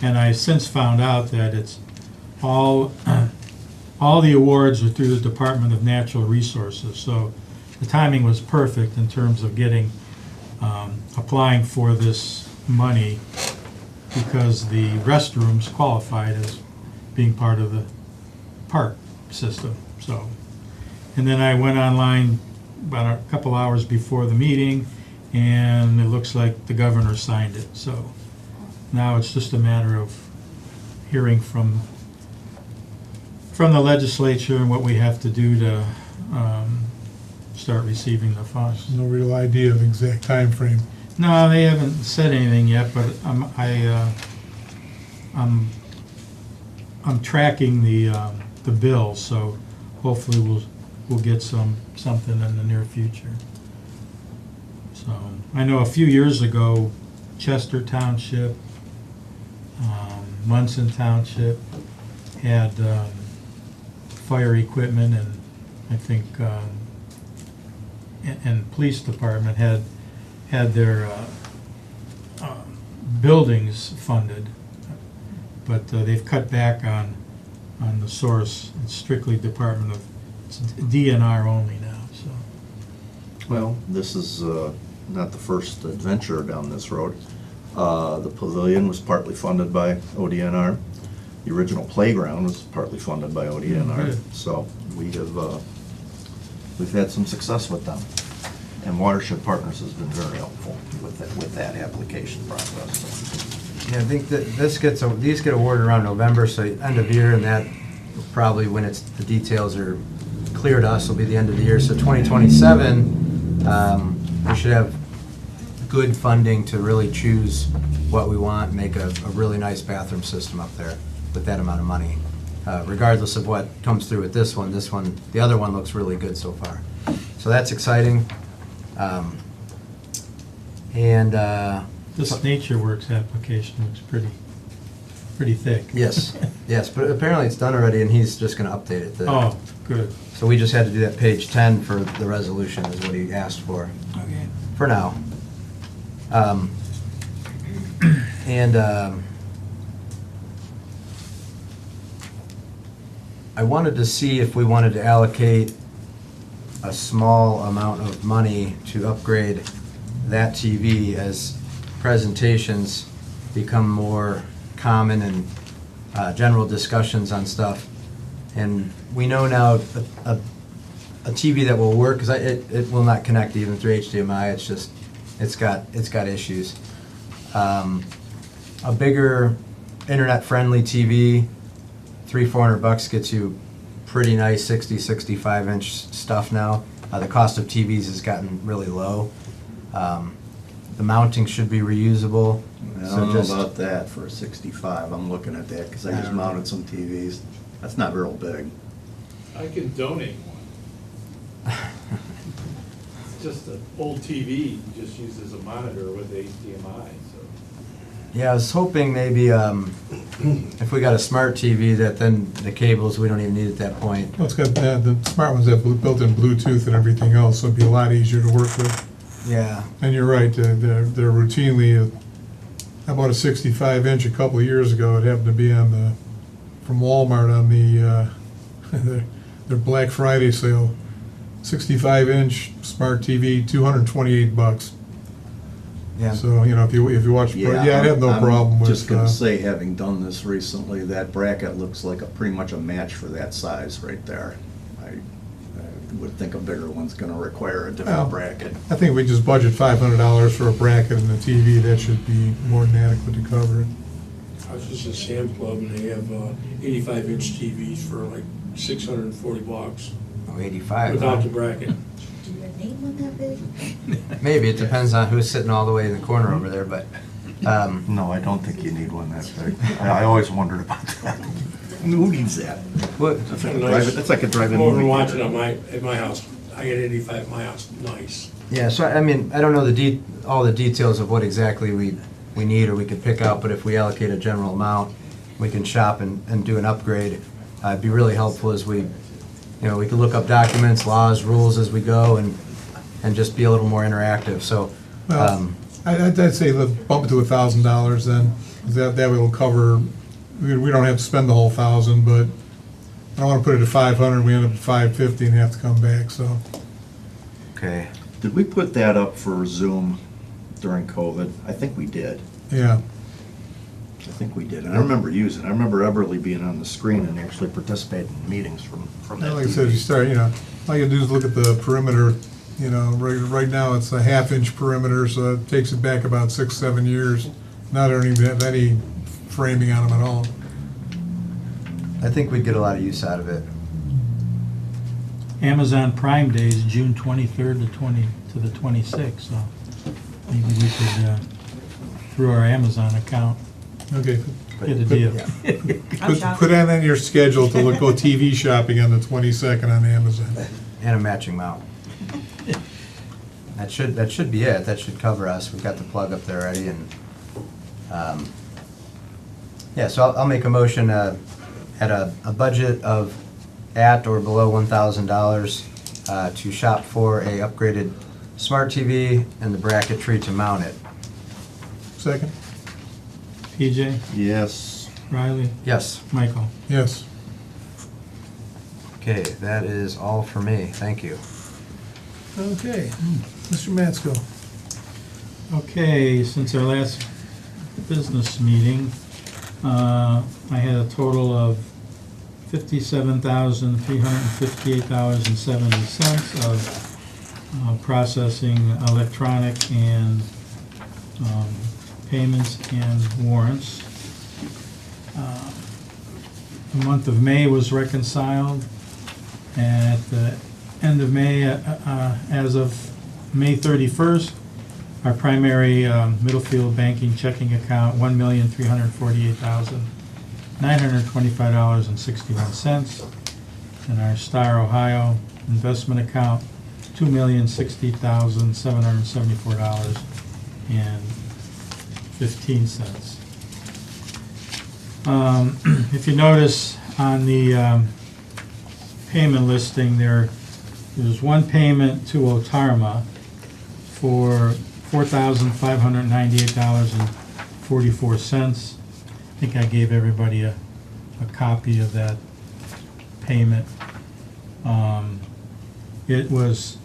And I since found out that it's all the awards are through the Department of Natural Resources. So the timing was perfect in terms of getting, applying for this money, because the restrooms qualified as being part of the park system. So, and then I went online about a couple hours before the meeting, and it looks like the governor signed it. So now it's just a matter of hearing from the legislature and what we have to do to start receiving the funds. No real idea of exact time frame. No, they haven't said anything yet, but I'm tracking the bill, so hopefully we'll get something in the near future. So I know a few years ago, Chester Township, Munson Township had fire equipment, and I think and police department had their buildings funded, but they've cut back on the source. It's strictly Department of, it's DNR only now. So Well, this is not the first adventure down this road. The pavilion was partly funded by ODNR. The original playground was partly funded by ODNR. Good. So we've had some success with them. And Watershed Partners has been very helpful with that application process. Yeah, I think that these get awarded around November, so end of year, and that probably when the details are clear to us will be the end of the year. So 2027, we should have good funding to really choose what we want, make a really nice bathroom system up there with that amount of money. Regardless of what comes through with this one, the other one looks really good so far. So that's exciting. This NatureWorks application looks pretty thick. Yes, yes, but apparently it's done already, and he's just gonna update it. Oh, good. So we just had to do that page 10 for the resolution is what he asked for, Okay. for now. I wanted to see if we wanted to allocate a small amount of money to upgrade that TV as presentations become more common and general discussions on stuff. And we know now a TV that will work, because it will not connect even through HDMI, it's got issues. A bigger internet-friendly TV, $300-400 gets you pretty nice 65-inch stuff now. The cost of TVs has gotten really low. The mounting should be reusable. I So don't know just- about that for a 65. I'm looking at that because I just mounted some TVs. That's not real big. I can donate one. It's just an old TV, you just use as a monitor with HDMI, so. Yeah, I was hoping maybe if we got a smart TV that then the cables, we don't even need at that point. Well, it's got, the smart ones have built-in Bluetooth and everything else, so it'd be a lot easier to work with. Yeah, And you're right, they're routinely, I bought a 65-inch a couple of years ago. It happened to be from Walmart on their Black Friday sale. 65-inch smart TV, $228. yeah. So, if you watch, I'd have no problem with. I'm just gonna say, having done this recently, that bracket looks like pretty much a match for that size right there. I would think a bigger one's gonna require a Well, different bracket. I think we just budget $500 for a bracket and a TV. That should be more than adequate to cover it. I was just at Sam's Club and they have 85-inch TVs for like $640 Oh, 85. without the bracket. Do you need one that big? Maybe, it depends on who's sitting all the way in the corner over there, but, No, I don't think you need one that big. I always wondered about that. Who needs that? what, That's like a drive-in More than movie watching theater. at my house. I get 85 at my house, nice. yeah, so I mean, I don't know all the details of what exactly we need or we could pick out, but if we allocate a general amount, we can shop and do an upgrade. It'd be really helpful as we could look up documents, laws, rules as we go and just be a little more interactive, so. Well, I'd say let's bump it to $1,000 then. That way it'll cover, we don't have to spend the whole $1,000, but I don't want to put it at 500, we end up at 550 and have to come back, so. Okay. Did we put that up for Zoom during COVID? I think we did. Yeah, I think we did. And I remember using it. I remember Eberly being on the screen and actually participating in meetings from that like I said, TV. you start, all you do is look at the perimeter, right now it's a half-inch perimeter, so it takes it back about 6-7 years. Now they don't even have any framing on them at all. I think we'd get a lot of use out of it. Amazon Prime Day is June 23rd to the 26th, so maybe we could, through our Amazon account, Okay. get a deal. Put that on your schedule to go TV shopping on the 22nd on Amazon. And a matching mount. That should be it. That should cover us. We've got the plug up there already, and yeah. So I'll make a motion at a budget of at or below $1,000 to shop for a upgraded smart TV and the bracketry to mount it. Second? PJ, Yes. Riley, Yes. Michael. Yes. Okay, that is all for me. Thank you. Okay, Mr. Matsko. Okay, since our last business meeting, I had a total of $57,358.70 of processing electronic and payments and warrants. The month of May was reconciled, and at the end of May, as of May 31st, our primary Middlefield banking checking account, $1,348,925.61. And our Star Ohio investment account, $2,060,774.15. If you notice on the payment listing, there's one payment to Otarma for $4,598.44. I think I gave everybody a copy of that payment. It was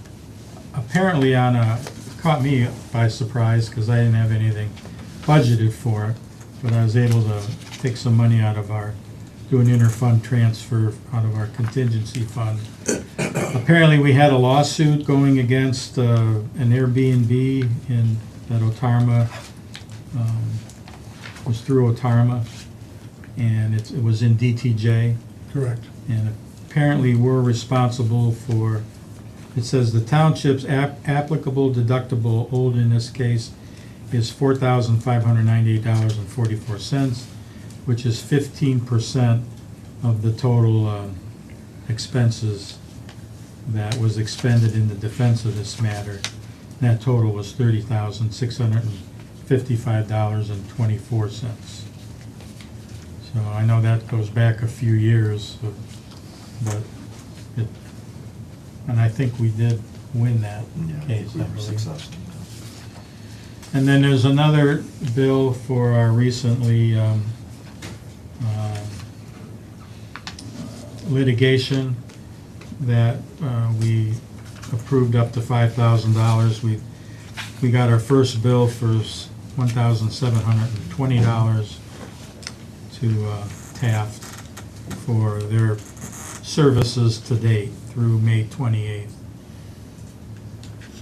apparently caught me by surprise because I didn't have anything budgeted for it, but I was able to take some money do an inter-fund transfer out of our contingency fund. Apparently, we had a lawsuit going against an Airbnb that Otarma, was through Otarma, and it was in DTJ. Correct. And apparently, we're responsible for, it says the township's applicable deductible owed in this case is $4,598.44, which is 15% of the total expenses that was expended in the defense of this matter. And that total was $30,655.24. So I know that goes back a few years, and I think we did win that case, We I were believe. successful. And then there's another bill for our recently litigation that we approved up to $5,000. We got our first bill for $1,720 to Taft for their services to date through May 28th.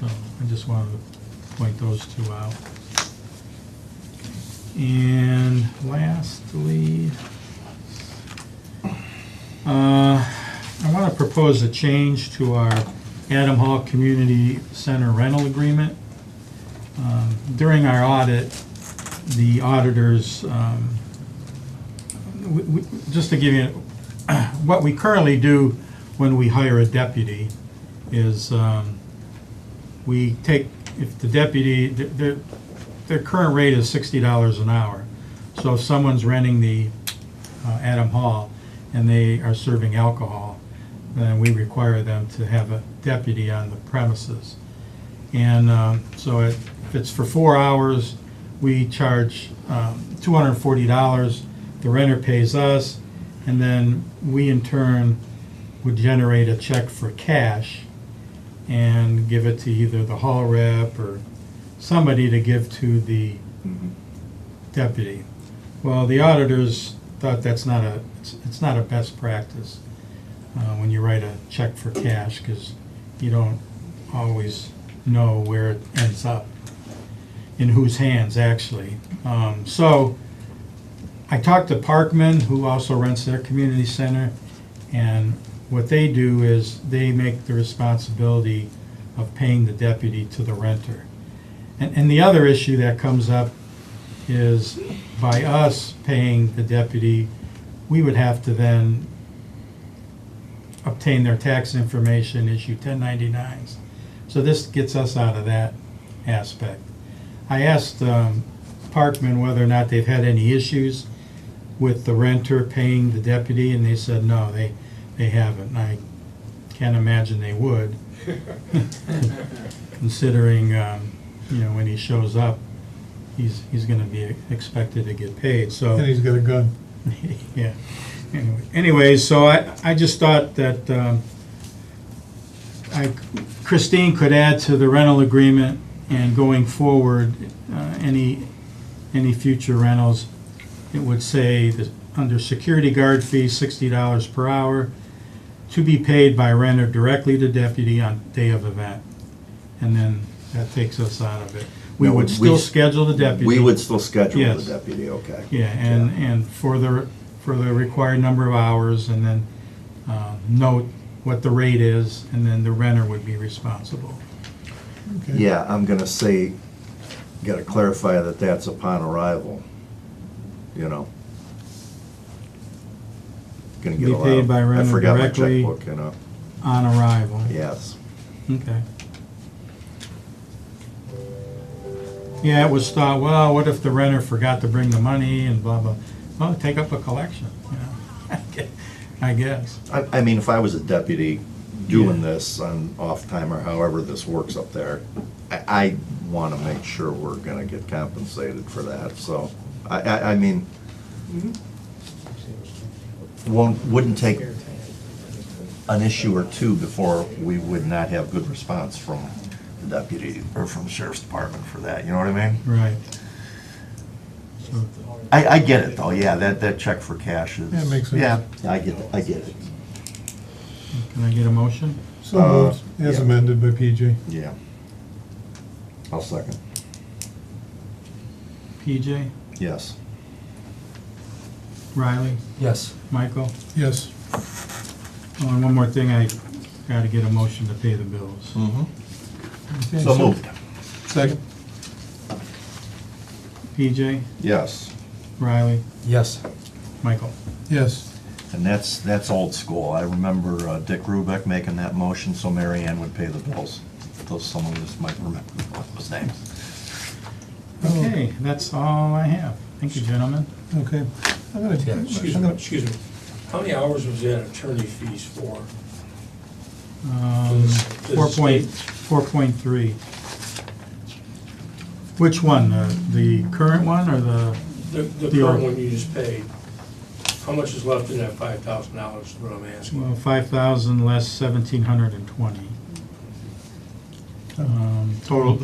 So I just wanted to point those two out. And lastly, I want to propose a change to our Adam Hall Community Center rental agreement. During our audit, the auditors, just to give you, what we currently do when we hire a deputy is we take, if the deputy, their current rate is $60 an hour. So if someone's renting the Adam Hall and they are serving alcohol, then we require them to have a deputy on the premises. And so if it's for 4 hours, we charge $240. The renter pays us, and then we in turn would generate a check for cash and give it to either the hall rep or somebody to give to the deputy. Well, the auditors thought it's not a best practice when you write a check for cash, because you don't always know where it ends up, in whose hands actually. So I talked to Parkman, who also rents their community center, and what they do is they make the responsibility of paying the deputy to the renter. And the other issue that comes up is by us paying the deputy, we would have to then obtain their tax information, issue 1099s. So this gets us out of that aspect. I asked Parkman whether or not they've had any issues with the renter paying the deputy, and they said no, they haven't. And I can't imagine they would, considering when he shows up, he's going to be expected to get paid. So And he's got a gun. yeah. Anyway, so I just thought that Christine could add to the rental agreement, and going forward, any future rentals, it would say that under security guard fee, $60 per hour, to be paid by renter directly to deputy on day of event. And then that takes us out of it. We No, would still we- schedule the deputy. We would still schedule Yes. the deputy, okay. Yeah, and for the required number of hours, and then note what the rate is, and then the renter would be responsible. Okay. Yeah, I'm gonna say, gotta clarify that that's upon arrival, you know? Gonna get Be a lot paid of- by I renter forgot my directly. checkbook, you know? On arrival. Yes. Okay. Yeah, it was thought, well, what if the renter forgot to bring the money and blah, blah. Well, take up a collection, you know, I guess. I mean, if I was a deputy doing Yeah. this on off time or however this works up there, I want to make sure we're gonna get compensated for that, so, I mean, wouldn't take an issue or two before we would not have good response from the deputy or from the sheriff's department for that, you know what I mean? Right. So, I get it though, yeah, that check for cash is. Yeah, it makes sense. Yeah, I get it, can I get a motion? So moved, as yeah. amended by PJ. yeah. I'll second, PJ, yes. Riley, Yes. Michael? Yes. Oh, and one more thing, I gotta get a motion to pay the bills. Okay, So moved, Second. PJ, yes. Riley, Yes. Michael? Yes. And that's old school. I remember Dick Rubeck making that motion so Mary Ann would pay the bills. Though someone just might remember those names. Okay, that's all I have. Thank you, gentlemen. Okay. Excuse me, how many hours was that attorney fees for? Does 4.3. Which one? The current one or the? The The old- current one you just paid, how much is left in that $5,000 is what I'm asking? Well, 5,000 less 1,720. Total,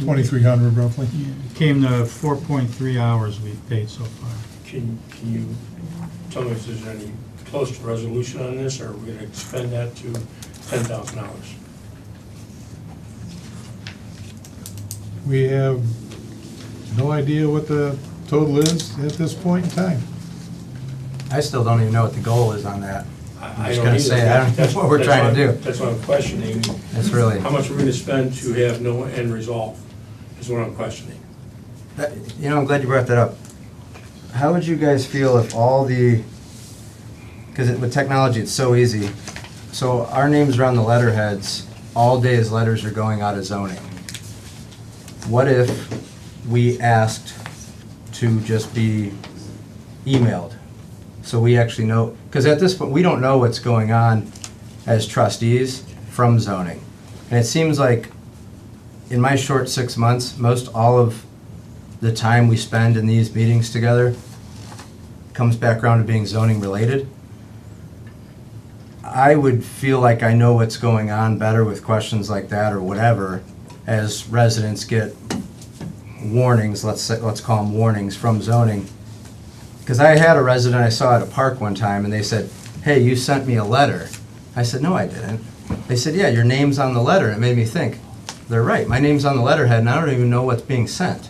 2,300 roughly. came to 4.3 hours we've paid so far. Can you tell me if there's any close to resolution on this, or are we gonna expend that to $10,000? We have no idea what the total is at this point in time. I still don't even know what the goal is on that. I just don't gonna either. say, I don't know That's- what we're that's trying why- to do. That's what I'm questioning. It's really, How much we're gonna spend to have no end result is what I'm questioning. you know, I'm glad you brought that up. How would you guys feel if all the, because with technology, it's so easy. So our names are on the letterheads, all day as letters are going out of zoning. What if we asked to just be emailed? So we actually know, because at this point, we don't know what's going on as trustees from zoning. And it seems like in my short 6 months, most all of the time we spend in these meetings together comes back around to being zoning related. I would feel like I know what's going on better with questions like that or whatever, as residents get warnings, let's call them warnings from zoning. Because I had a resident I saw at a park one time and they said, hey, you sent me a letter. I said, no, I didn't. They said, yeah, your name's on the letter. It made me think, they're right, my name's on the letterhead and I don't even know what's being sent.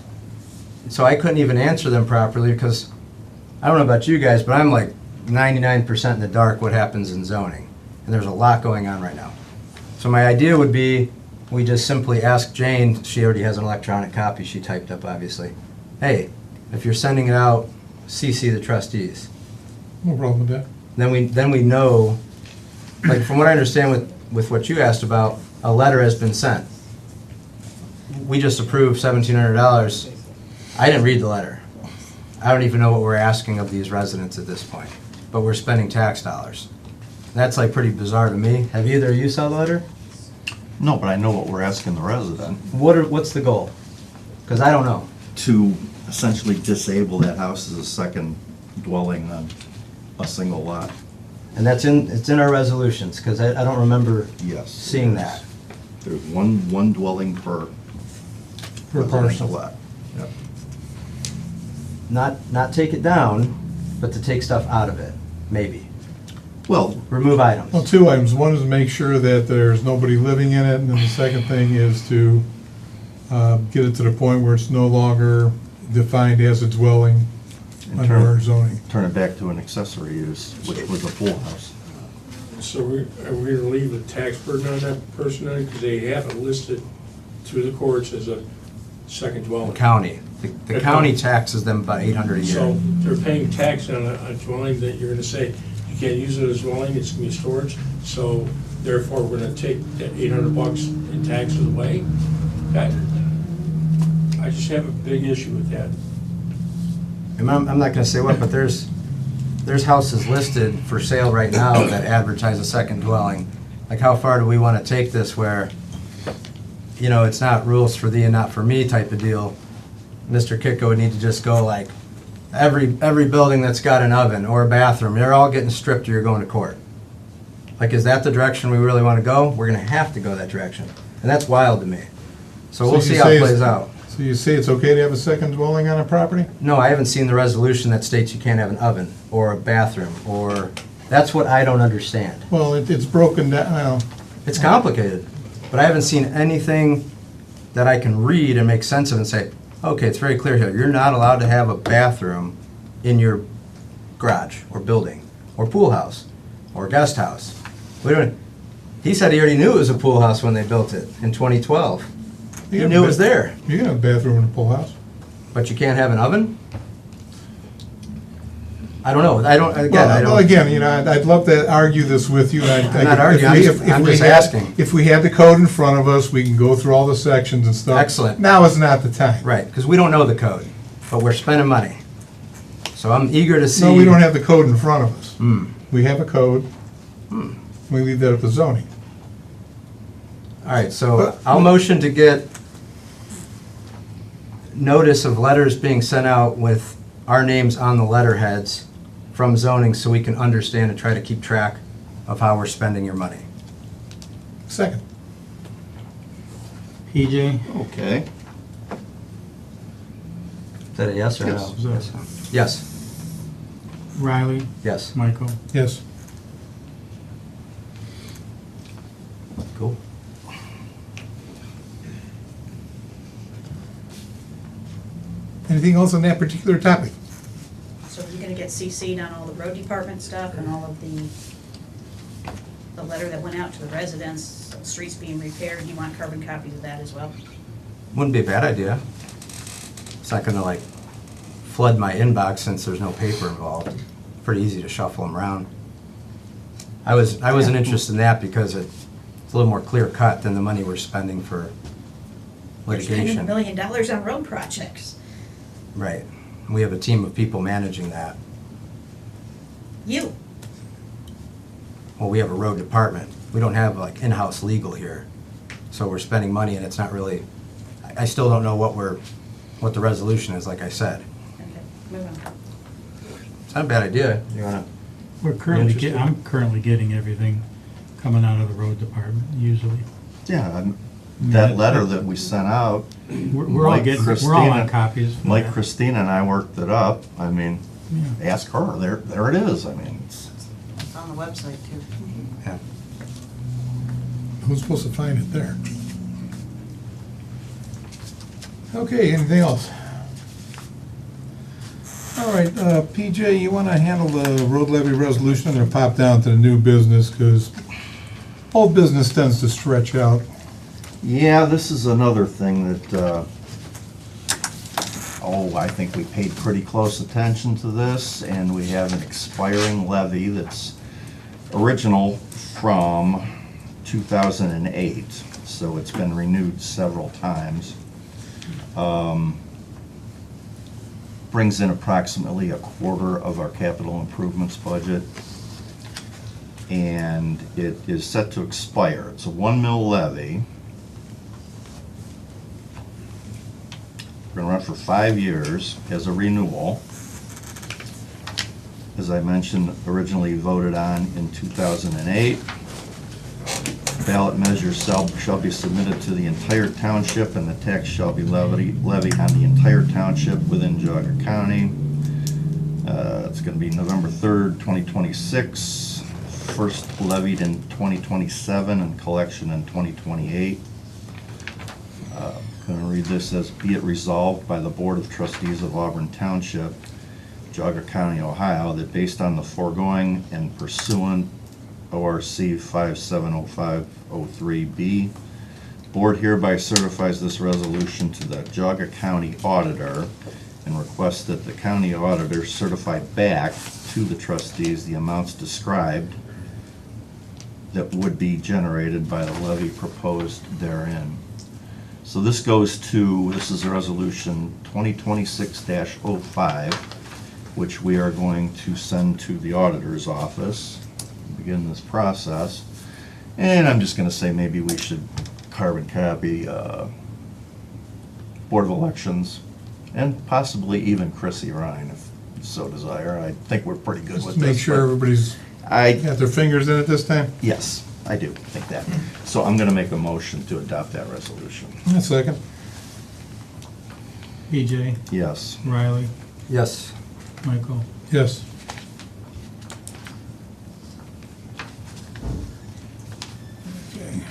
So I couldn't even answer them properly because, I don't know about you guys, but I'm like 99% in the dark what happens in zoning. And there's a lot going on right now. So my idea would be, we just simply ask Jane, she already has an electronic copy she typed up obviously, hey, if you're sending it out, CC the trustees. No problem with that. Then we know, like from what I understand with what you asked about, a letter has been sent. We just approved $1,700. I didn't read the letter. I don't even know what we're asking of these residents at this point, but we're spending tax dollars. That's like pretty bizarre to me. Have either of you saw the letter? No, but I know what we're asking the resident, What's the goal? Because I don't know. to essentially disable that house as a second dwelling on a single lot. And it's in our resolutions, because I don't remember Yes. seeing that. There's one dwelling per residential lot. Yep. Not take it down, but to take stuff out of it, maybe. Well, Remove Well, items. 2 items. One is to make sure that there's nobody living in it, and then the second thing is to get it to the point where it's no longer defined as a dwelling and under our zoning. turn it back to an accessory use, which was a pool house. So are we gonna leave the tax burden on that person then, because they have it listed through the courts as a second The dwelling. county. The county taxes them about 800 a So year. they're paying tax on a dwelling that you're gonna say, you can't use it as dwelling, it's gonna be storage, so therefore we're gonna take that $800 in taxes away? I just have a big issue with that. And I'm not gonna say what, but there's houses listed for sale right now that advertise a second dwelling. Like, how far do we wanna take this where, you know, it's not rules for thee and not for me type of deal? Mr. Kitco would need to just go like, every building that's got an oven or a bathroom, they're all getting stripped or you're going to court. Like, is that the direction we really wanna go? We're gonna have to go that direction. And that's wild to me. So we'll you see how say it it's- plays out. So you say it's okay to have a second dwelling on a property? No, I haven't seen the resolution that states you can't have an oven or a bathroom or, that's what I don't understand. Well, it's broken down, well, It's complicated, but I haven't seen anything that I can read and make sense of and say, okay, it's very clear here. You're not allowed to have a bathroom in your garage or building or pool house or guest house. Wait a minute. He said he already knew it was a pool house when they built it in 2012. He You knew it was have a there, you can have a bathroom in a pool house. but you can't have an oven? I don't know. I don't, again, I Well, don't. again, you know, I'd love to argue this with you. I'm not arguing, I'm just asking. If we had the code in front of us, we can go through all the sections and stuff. Excellent. Now is not the time. Right, because we don't know the code, but we're spending money. So I'm eager to see. No, we don't have the code in front of us. Hmm. We have a code. We leave that up to zoning. All right, so But- I'll motion to get notice of letters being sent out with our names on the letterheads from zoning so we can understand and try to keep track of how we're spending your money. Second. PJ, Okay. Is that a yes or no? Yes. Yes, Riley, yes, Michael. Yes. cool. Anything else on that particular topic? So you're gonna get CC'd on all the road department stuff and all of the letter that went out to the residents, streets being repaired, you want carbon copies of that as well? Wouldn't be a bad idea. It's not gonna like flood my inbox since there's no paper involved. Pretty easy to shuffle them around. I wasn't interested in that because it's a little more clear cut than the money we're spending for You're spending $1 litigation. million on road projects. Right. We have a team of people managing that. You, Well, we have a road department. We don't have like in-house legal here. So we're spending money and it's not really, I still don't know what the resolution is, like I said. okay, move on. It's not a bad idea. You wanna? I'm currently getting everything coming out of the road department, usually. Yeah, that letter that we sent out, We're all Mike, getting, we're all Christina- on copies. for Mike, that. Christina and I worked it up. I mean, Yeah. ask her, there it is. I mean, it's, It's on the website too. Yeah. Who's supposed to find it there? Okay, anything else? All right, PJ, you want to handle the road levy resolution or pop down to the new business? Because old business tends to stretch out. yeah, this is another thing that, I think we paid pretty close attention to this, and we have an expiring levy that's original from 2008, so it's been renewed several times. Brings in approximately a quarter of our capital improvements budget, and it is set to expire. It's a 1 mil levy. We're gonna run for 5 years as a renewal. As I mentioned, originally voted on in 2008. Ballot measures shall be submitted to the entire township, and the tax shall be levied on the entire township within Geauga County. It's gonna be November 3rd, 2026, first levied in 2027, and collection in 2028. Gonna read this as, be it resolved by the Board of Trustees of Auburn Township, Geauga County, Ohio, that based on the foregoing and pursuant ORC 570503B, Board hereby certifies this resolution to the Geauga County Auditor and requests that the county auditor certify back to the trustees the amounts described that would be generated by the levy proposed therein. So this is a resolution 2026-05, which we are going to send to the auditor's office, begin this process. And I'm just gonna say maybe we should carbon copy Board of Elections and possibly even Chrissy Ryan if you so desire. I think we're pretty good Just with to this. make sure but everybody's I, got their fingers in it this time. yes, I do think that. So I'm gonna make a motion to adopt that resolution. A second. BJ, Yes. Riley, Yes. Michael. Yes.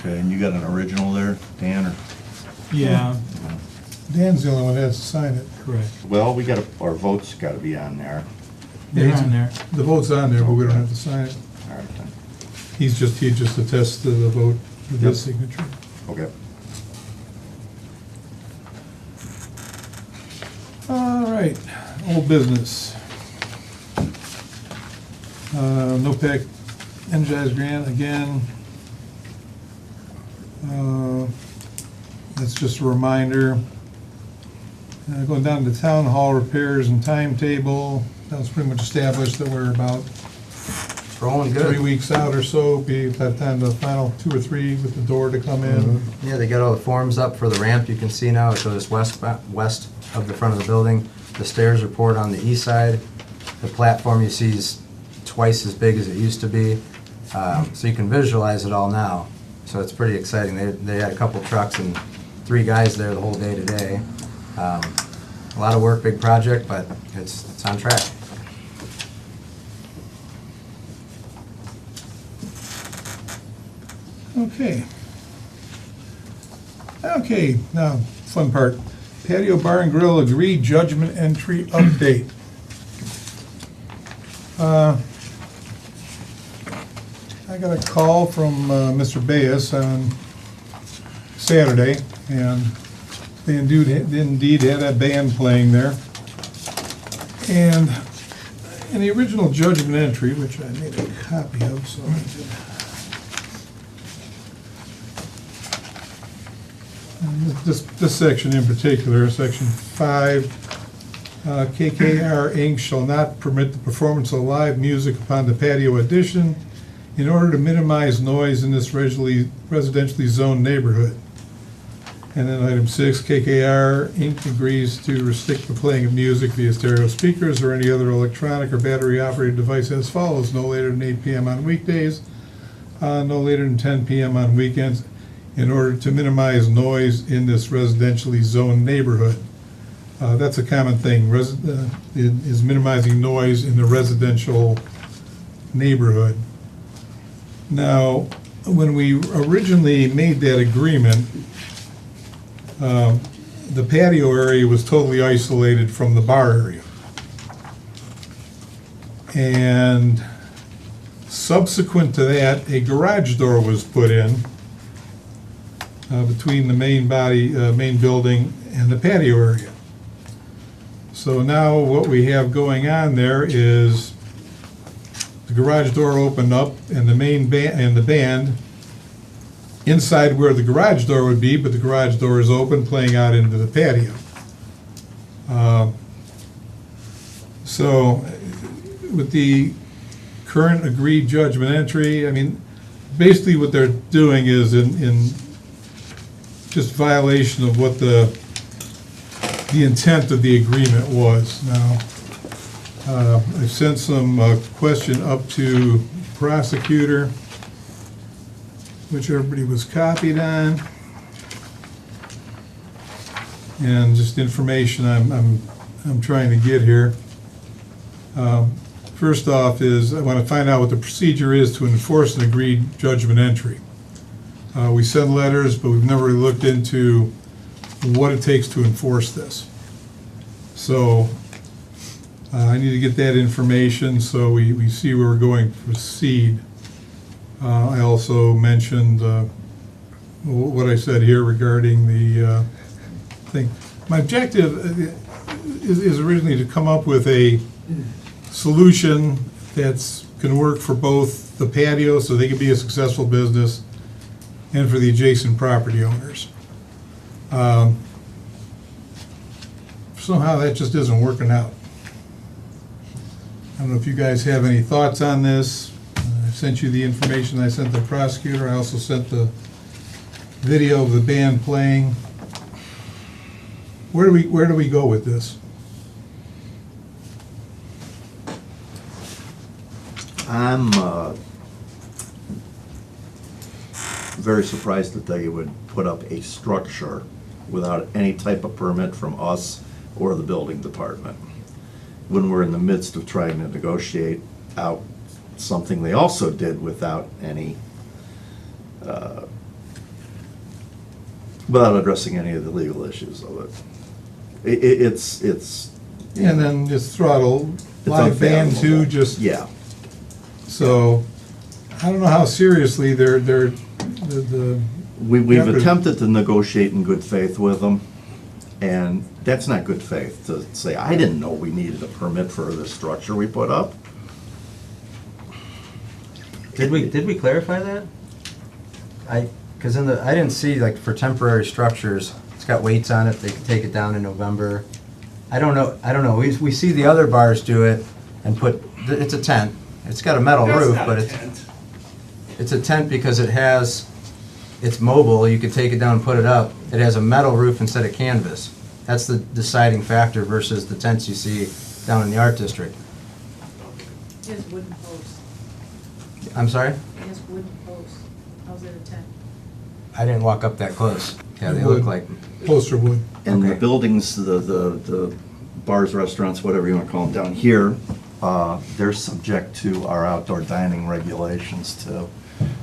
Okay, and you got an original there, Dan, or? Yeah, Dan's the only one that has to sign it. correct. Well, our votes gotta be on there. They're on there. The vote's on there, but we don't have to sign it. All right, then. He just attests to the vote with his Yep. signature. Okay. All right, old business. NOPEC Energize grant again. That's just a reminder. Going down to town hall repairs and timetable, that was pretty much established that we're about Rolling good. 3 weeks out or so, be by the time the final 2 or 3 with the door to come in. Yeah, they got all the forms up for the ramp. You can see now it goes west of the front of the building. The stairs are poured on the east side. The platform you see is twice as big as it used to be. So you can visualize it all now. So it's pretty exciting. They had a couple trucks and 3 guys there the whole day today. A lot of work, big project, but it's on track. Okay. Okay, now, fun part. Patio Bar and Grill agreed judgment entry update. I got a call from Mr. Bayes on Saturday, and they indeed had a band playing there. And in the original judgment entry, which I made a copy of, so I did. And this section in particular, section 5, KKR Inc. shall not permit the performance of live music upon the patio addition in order to minimize noise in this residentially zoned neighborhood. And then item 6, KKR Inc. agrees to restrict the playing of music via stereo speakers or any other electronic or battery-operated device as follows: no later than 8 p.m. on weekdays, no later than 10 p.m. on weekends, in order to minimize noise in this residentially zoned neighborhood. That's a common thing, is minimizing noise in the residential neighborhood. Now, when we originally made that agreement, the patio area was totally isolated from the bar area. And subsequent to that, a garage door was put in between the main building and the patio area. So now what we have going on there is the garage door opened up and the band inside where the garage door would be, but the garage door is open, playing out into the patio. So with the current agreed judgment entry, I mean, basically what they're doing is in just violation of what the intent of the agreement was. Now, I've sent some question up to prosecutor, which everybody was copied on, and just information I'm trying to get here. First off is I want to find out what the procedure is to enforce an agreed judgment entry. We send letters, but we've never really looked into what it takes to enforce this. So I need to get that information so we see where we're going to proceed. I also mentioned what I said here regarding the thing. My objective is originally to come up with a solution that's can work for both the patio, so they can be a successful business, and for the adjacent property owners. Somehow that just isn't working out. I don't know if you guys have any thoughts on this. I sent you the information I sent the prosecutor. I also sent the video of the band playing. Where do we go with this? I'm very surprised that they would put up a structure without any type of permit from us or the building department, when we're in the midst of trying to negotiate out something they also did without any, without addressing any of the legal issues of it. It's. And then just throttle It's live band too, unfathomable. just. Yeah. So, I don't know how seriously they're the. We've Yeah, but- attempted to negotiate in good faith with them, and that's not good faith to say, I didn't know we needed a permit for this structure we put up. Did we clarify that? Because I didn't see, like, for temporary structures, it's got weights on it, they can take it down in November. I don't know, we see the other bars do it and it's a tent, it's got a metal roof, but it's a tent because it's mobile, you could take it down and put it up. It has a metal roof instead of canvas. That's the deciding factor versus the tents you see down in the art district. It has wooden posts. I'm sorry? It has wooden posts. How's it a tent? I didn't walk up that close. Yeah, they look like, Poster wood. And the Okay. buildings, the bars, restaurants, whatever you want to call them down here, they're subject to our outdoor dining regulations too,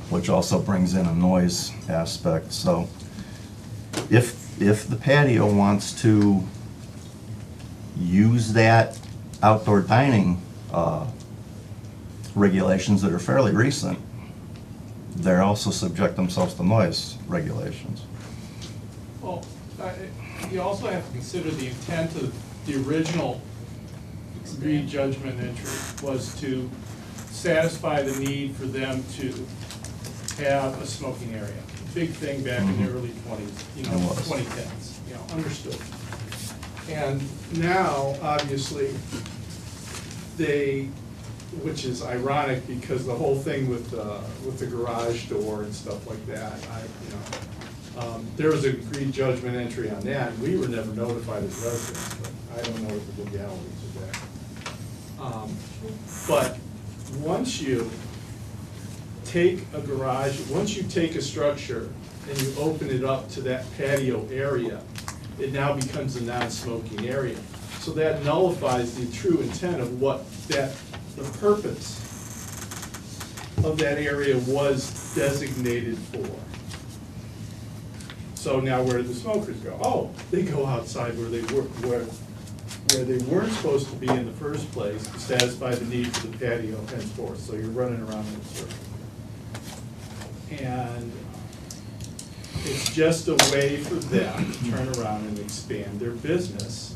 which also brings in a noise aspect. So if the patio wants to use that outdoor dining regulations that are fairly recent, they're also subject themselves to noise regulations. Well, you also have to consider the intent of the original re-judgment entry was to satisfy the need for them to have a smoking area. Big thing back in the early 20s, It was. 2010s, understood. And now, obviously, which is ironic because the whole thing with the garage door and stuff like that, there was a agreed judgment entry on that, and we were never notified as residents, but I don't know what the legalities of that. But once you take a garage, once you take a structure and you open it up to that patio area, it now becomes a non-smoking area. So that nullifies the true intent of what the purpose of that area was designated for. So now where do the smokers go? Oh, they go outside where they weren't supposed to be in the first place to satisfy the need for the patio henceforth. So you're running around in a circle. And it's just a way for them to turn around and expand their business.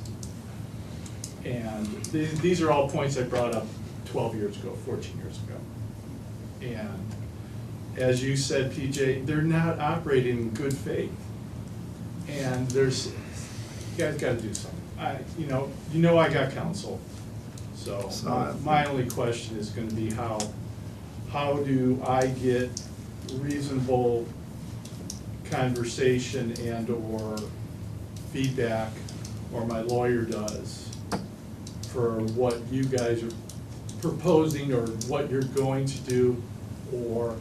And these are all points I brought up 12 years ago, 14 years ago. And as you said, PJ, they're not operating in good faith. And you guys gotta do something. You know I got counsel. So my only question is gonna be how do I get reasonable conversation and or feedback, or my lawyer does, for what you guys are proposing or what you're going to do, or,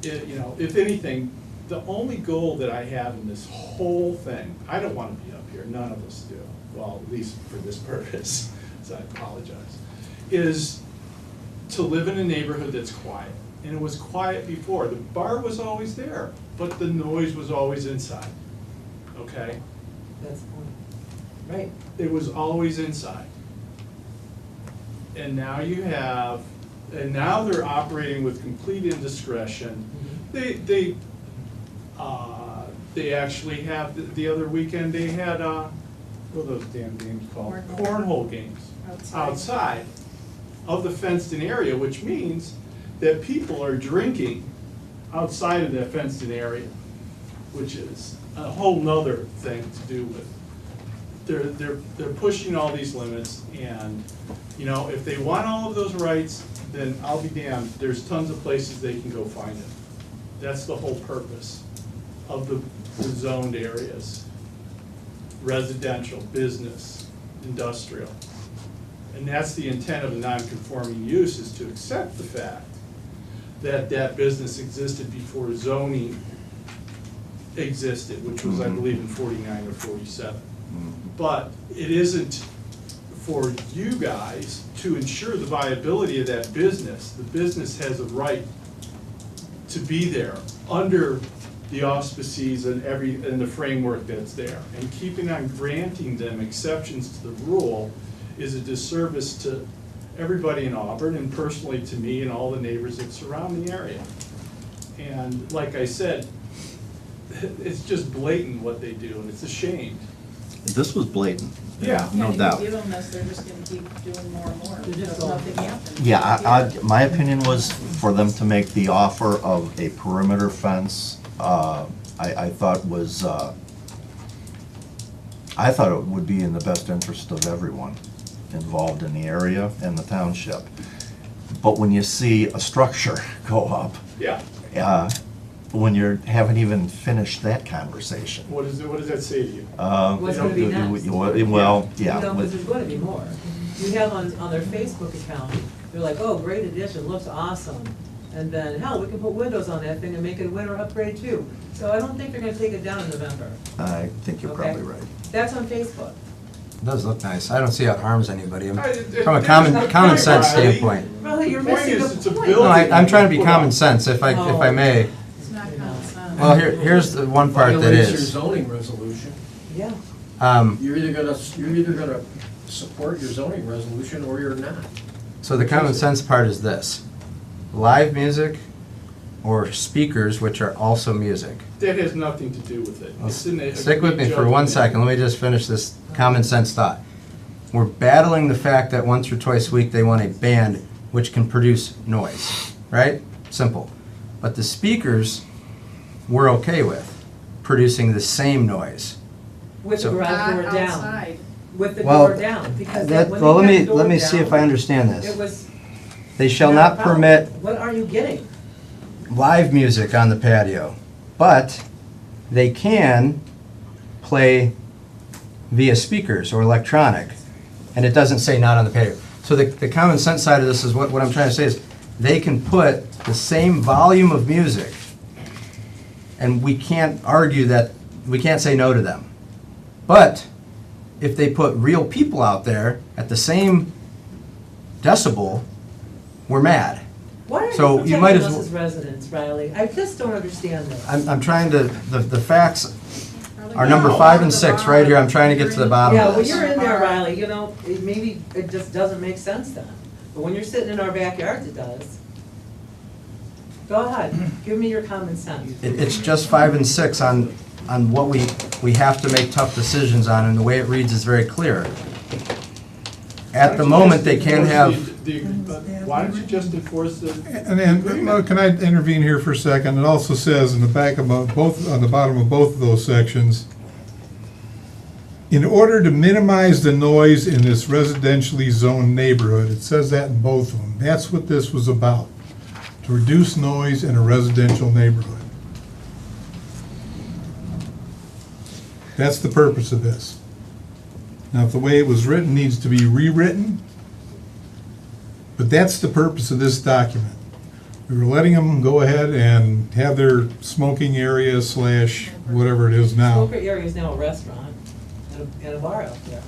if anything, the only goal that I have in this whole thing, I don't want to be up here, none of us do, well, at least for this purpose, so I apologize, is to live in a neighborhood that's quiet. And it was quiet before. The bar was always there, but the noise was always inside, okay? That's the point. Right. It was always inside. And now now they're operating with complete indiscretion. They actually have, the other weekend, they had, what are those damn games called? Cornhole games. Outside of the fenced-in area, which means that people are drinking outside of that fenced-in area, which is a whole nother thing to do with. They're pushing all these limits, and, you know, if they want all of those rights, then I'll be damned, there's tons of places they can go find it. That's the whole purpose of the zoned areas. Residential, business, industrial. And that's the intent of a non-conforming use, is to accept the fact that that business existed before zoning existed, which was, I believe, in 49 or 47. But it isn't for you guys to ensure the viability of that business. The business has a right to be there under the auspices and the framework that's there. And keeping on granting them exceptions to the rule is a disservice to everybody in Auburn, and personally to me and all the neighbors that surround the area. And like I said, it's just blatant what they do, and it's a shame. This was blatant. Yeah. No doubt. If you give them this, they're just gonna keep doing more and more, They're just because nothing happens. Yeah, my opinion was for them to make the offer of a perimeter fence, I thought was, I thought it would be in the best interest of everyone involved in the area and the township. But when you see a structure go up, Yeah. when you haven't even finished that conversation. What does that say to you? What's gonna be next? Well, You know, yeah. because there's gonna be more. You have on their Facebook account, they're like, oh, great addition, looks awesome. And then, hell, we can put windows on that thing and make it a winter upgrade too. So I don't think they're gonna take it down in November. I think you're Okay. probably right. That's on Facebook. It does look nice. I don't see how it harms anybody. From a There's common no sense point, Riley. standpoint. Really, you're The point missing is, it's the a point. building. No, I'm trying to be Put common up. sense, if I may. It's not common sense. Well, here's the one part that Violates your is. zoning resolution. Yeah. You're either gonna support your zoning resolution or you're not. So the common sense part is this: live music or speakers, which are also music. That has nothing to do with it. It's in a- Stick with me for 1 second, let me just finish this common sense thought. We're battling the fact that once or twice a week they want a band which can produce noise, right? Simple. But the speakers, we're okay with producing the same noise. With the So- garage door Not down. outside. With the Well, door down, because that- when well, they let had me the door see if down, I understand It this. was. They shall a not problem. permit What are you getting? live music on the patio, but they can play via speakers or electronic, and it doesn't say not on the patio. So the common sense side of this is what I'm trying to say is, they can put the same volume of music, and we can't argue that, we can't say no to them. But if they put real people out there at the same decibel, we're mad. Why are So you you might protecting as us as residents, Riley? I just don't understand this. I'm trying to, the facts are number 5 and 6 right here. I'm trying to get to the bottom Yeah, of when this. you're in there, Riley, you know, maybe it just doesn't make sense then. But when you're sitting in our backyards, it does. Go ahead, give me your common sense. It's just 5 and 6 on what we have to make tough decisions on, and the way it reads is very clear. At the moment, they can have, Why don't you just enforce the? And then, can I intervene here for a second? It also says in the back of both, on the bottom of both of those sections, in order to minimize the noise in this residentially zoned neighborhood, it says that in both of them. That's what this was about, to reduce noise in a residential neighborhood. That's the purpose of this. Now, if the way it was written needs to be rewritten, but that's the purpose of this document. We were letting them go ahead and have their smoking area / whatever it is now. Smoker area is now a restaurant and a bar out there.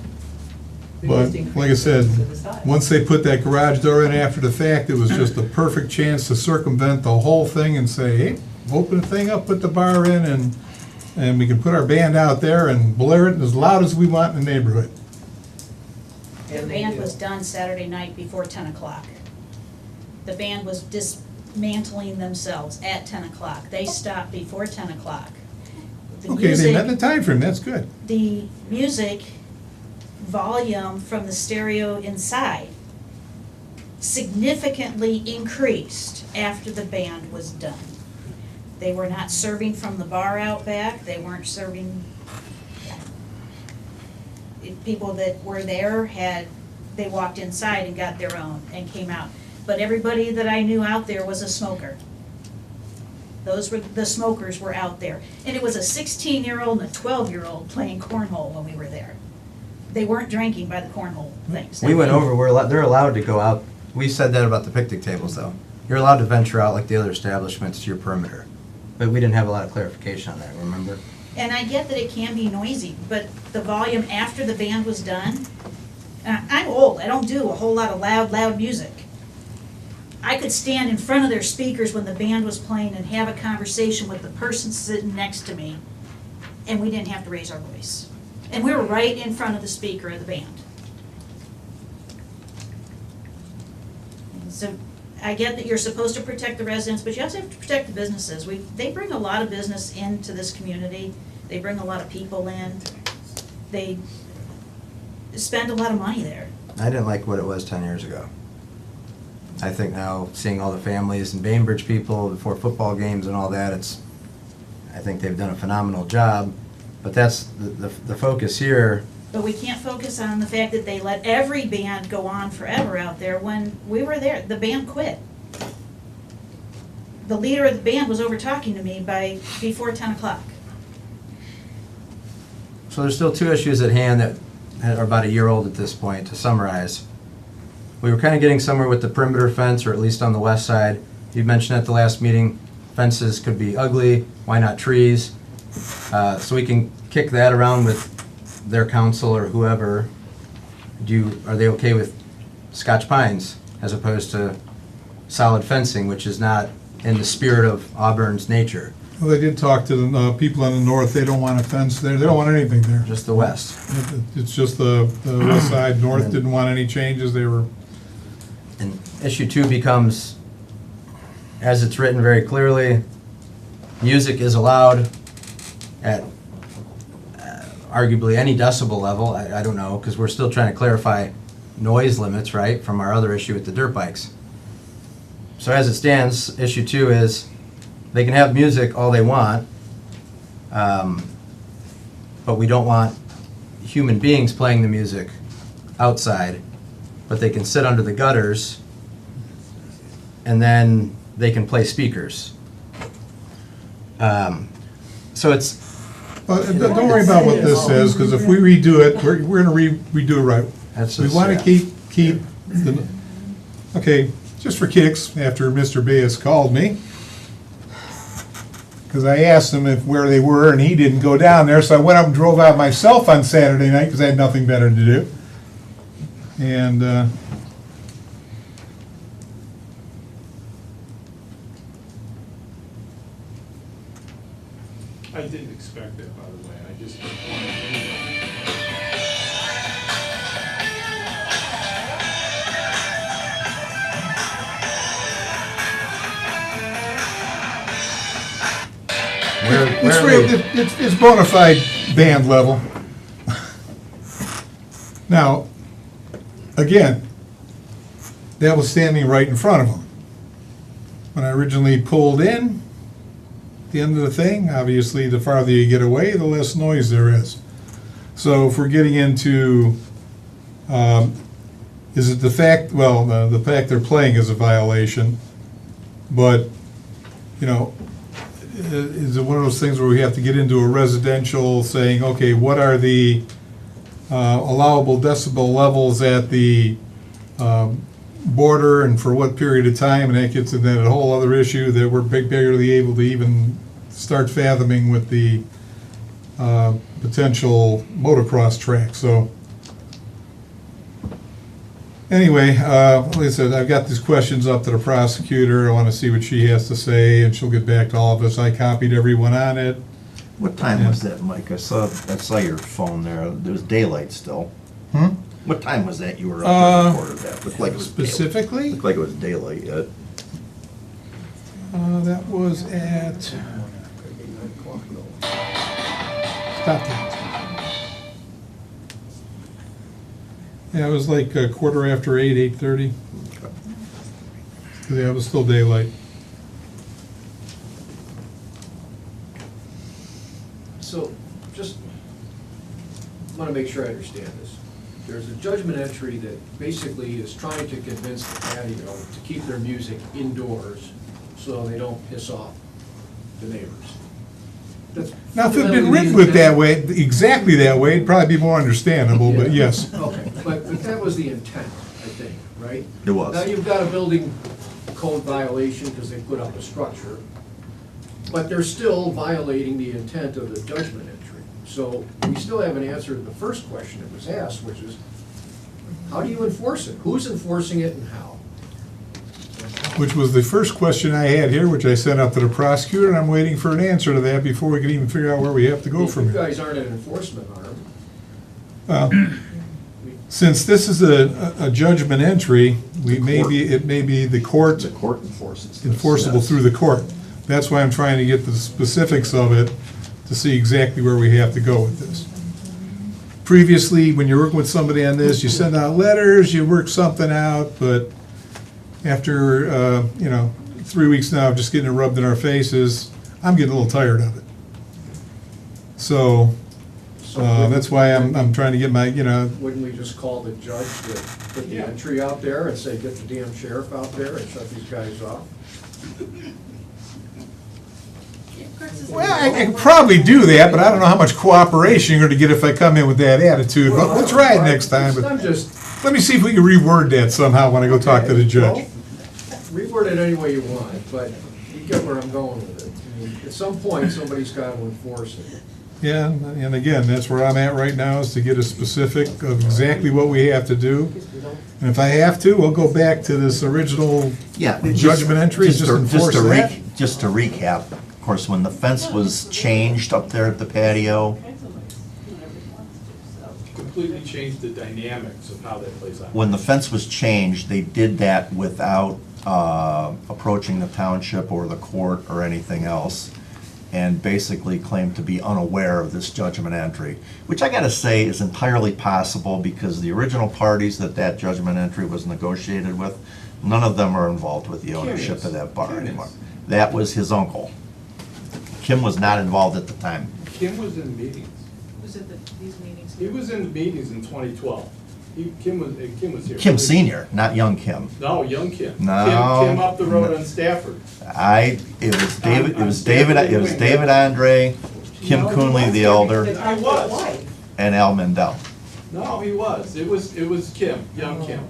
We But, just increased like I said, it to the size. once they put that garage door in after the fact, it was just a perfect chance to circumvent the whole thing and say, hey, open the thing up, put the bar in, and we can put our band out there and blare it as loud as we want in the neighborhood. The And they band do. was done Saturday night before 10 o'clock. The band was dismantling themselves at 10 o'clock. They stopped before 10 o'clock. the Okay, they met the music, time frame. That's good. the music volume from the stereo inside significantly increased after the band was done. They were not serving from the bar out back, they weren't serving, people that were there they walked inside and got their own and came out. But everybody that I knew out there was a smoker. The smokers were out there. And it was a 16-year-old and a 12-year-old playing cornhole when we were there. They weren't drinking by the cornhole things. We went over, they're allowed to go out. We said that about the picnic tables, though. You're allowed to venture out like the other establishments to your perimeter. But we didn't have a lot of clarification on that, remember? And I get that it can be noisy, but the volume after the band was done, I'm old, I don't do a whole lot of loud music. I could stand in front of their speakers when the band was playing and have a conversation with the person sitting next to me, and we didn't have to raise our voice. And we were right in front of the speaker of the band. So I get that you're supposed to protect the residents, but you also have to protect the businesses. They bring a lot of business into this community. They bring a lot of people in. They spend a lot of money there. I didn't like what it was 10 years ago. I think now, seeing all the families and Bainbridge people before football games and all that, I think they've done a phenomenal job. But that's the focus here. But we can't focus on the fact that they let every band go on forever out there. When we were there, the band quit. The leader of the band was over talking to me before 10 o'clock. So there's still two issues at hand that are about a year old at this point, to summarize. We were kind of getting somewhere with the perimeter fence, or at least on the west side. You mentioned at the last meeting, fences could be ugly, why not trees? So we can kick that around with their council or whoever. Are they okay with Scotch pines as opposed to solid fencing, which is not in the spirit of Auburn's nature? Well, they did talk to the people on the north. They don't want a fence there. They don't want anything there. Just the west. It's just the west side. North didn't want any changes. They were. And issue 2 becomes, as it's written very clearly, music is allowed at arguably any decibel level. I don't know, because we're still trying to clarify noise limits, right, from our other issue with the dirt bikes. So as it stands, issue 2 is they can have music all they want, but we don't want human beings playing the music outside, but they can sit under the gutters and then they can play speakers. So it's... Don't worry about what this says, because if we redo it, we're going to redo it right. We want to keep the... Okay, just for kicks, after Mr. Bayes called me, because I asked him where they were, and he didn't go down there, so I went up and drove out myself on Saturday night, because I had nothing better to do. And I didn't expect that, by the way, I just wanted it's bona fide band level. Now, again, that was standing right in front of them. When I originally pulled in, the end of the thing, obviously the farther you get away, the less noise there is. So if we're getting into, is it the fact, well, the fact they're playing is a violation, but, you know, is it one of those things where we have to get into a residential saying, okay, what are the allowable decibel levels at the border and for what period of time, and that gets into that whole other issue that we're barely able to even start fathoming with the potential motocross track. So anyway, like I said, I've got these questions up to the prosecutor. I want to see what she has to say, and she'll get back to all of us. I copied everyone on it. What time was that, Mike? I saw your phone there. There was daylight still. What time was that you were up and recorded that? Looked like it was Specifically? Looked like it was daylight yet. That was at Stop that. Yeah, it was like a quarter after 8, 8:30. Yeah, it was still daylight. So, just want to make sure I understand this. There's a judgment entry that basically is trying to convince the patio to keep their music indoors so they don't piss off the neighbors. That's Now, if it had been fundamentally written the with that intent. way, exactly that way, it'd probably be more understandable, but Yeah. yes. Okay, but that was the intent, I think, right? It was. Now you've got a building code violation because they put up a structure, but they're still violating the intent of the judgment entry. So we still haven't answered the first question that was asked, which is, how do you enforce it? Who's enforcing it and how? Which was the first question I had here, which I sent out to the prosecutor, and I'm waiting for an answer to that before we can even figure out where we have to go from You here. guys aren't an enforcement arm. Since this is a judgment entry, it may be the court The court enforces this. enforceable yes. through the court. That's why I'm trying to get the specifics of it to see exactly where we have to go with this. Previously, when you're working with somebody on this, you send out letters, you work something out, but after, 3 weeks now of just getting it rubbed in our faces, I'm getting a little tired of it. So, that's why I'm trying to get my, Wouldn't we just call the judge to put the entry out there and say, get the damn sheriff out there and shut these guys off? well, I could probably do that, but I don't know how much cooperation you're gonna get if I come in with that attitude. But we'll try it next time, I'm but just, let me see if we can reword that somehow when I go talk to the judge. reword it any way you want, but you get where I'm going with it. I mean, at some point, somebody's got to enforce it. Yeah, and again, that's where I'm at right now, is to get a specific of exactly what we have to do. And if I have to, we'll go back to this original Yeah. judgment entry, just enforce that. Just to recap, of course, when the fence was changed up there at the patio, Completely changed the dynamics of how that plays out. when the fence was changed, they did that without approaching the township or the court or anything else, and basically claimed to be unaware of this judgment entry, which I gotta say is entirely possible, because the original parties that judgment entry was negotiated with, none of them are involved with the ownership is. of that bar Kim is. anymore. That was his uncle. Kim was not involved at the time. Kim was in meetings. Was it these meetings? He was in meetings in 2012. Kim was here. Kim Senior, not young Kim. No, young Kim. No. Kim up the road on Stafford. It was David Andre, Kim Coonley the elder, I was. and Al Mendel. No, he was. It was Kim, young Kim.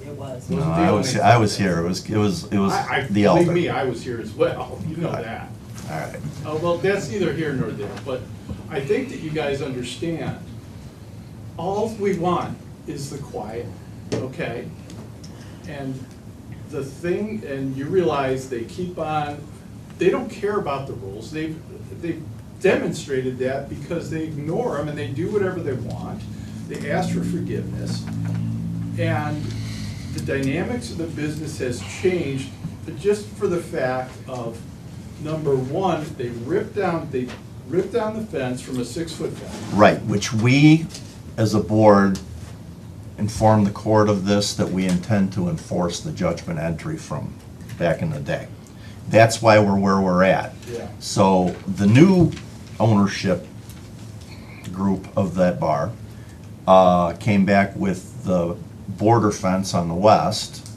It was. No, I was here, it was I the elder. Believe me, I was here as well. You know that. All right. Well, that's neither here nor there, but I think that you guys understand, all we want is the quiet, okay? And the thing, and you realize they keep on, they don't care about the rules. They've demonstrated that because they ignore them and they do whatever they want. They ask for forgiveness. And the dynamics of the business has changed, but just for the fact of, number one, they ripped down the fence from a 6-foot fence. Right, which we, as a board, informed the court of this, that we intend to enforce the judgment entry from back in the day. That's why we're where we're at. Yeah. So the new ownership group of that bar came back with the border fence on the west,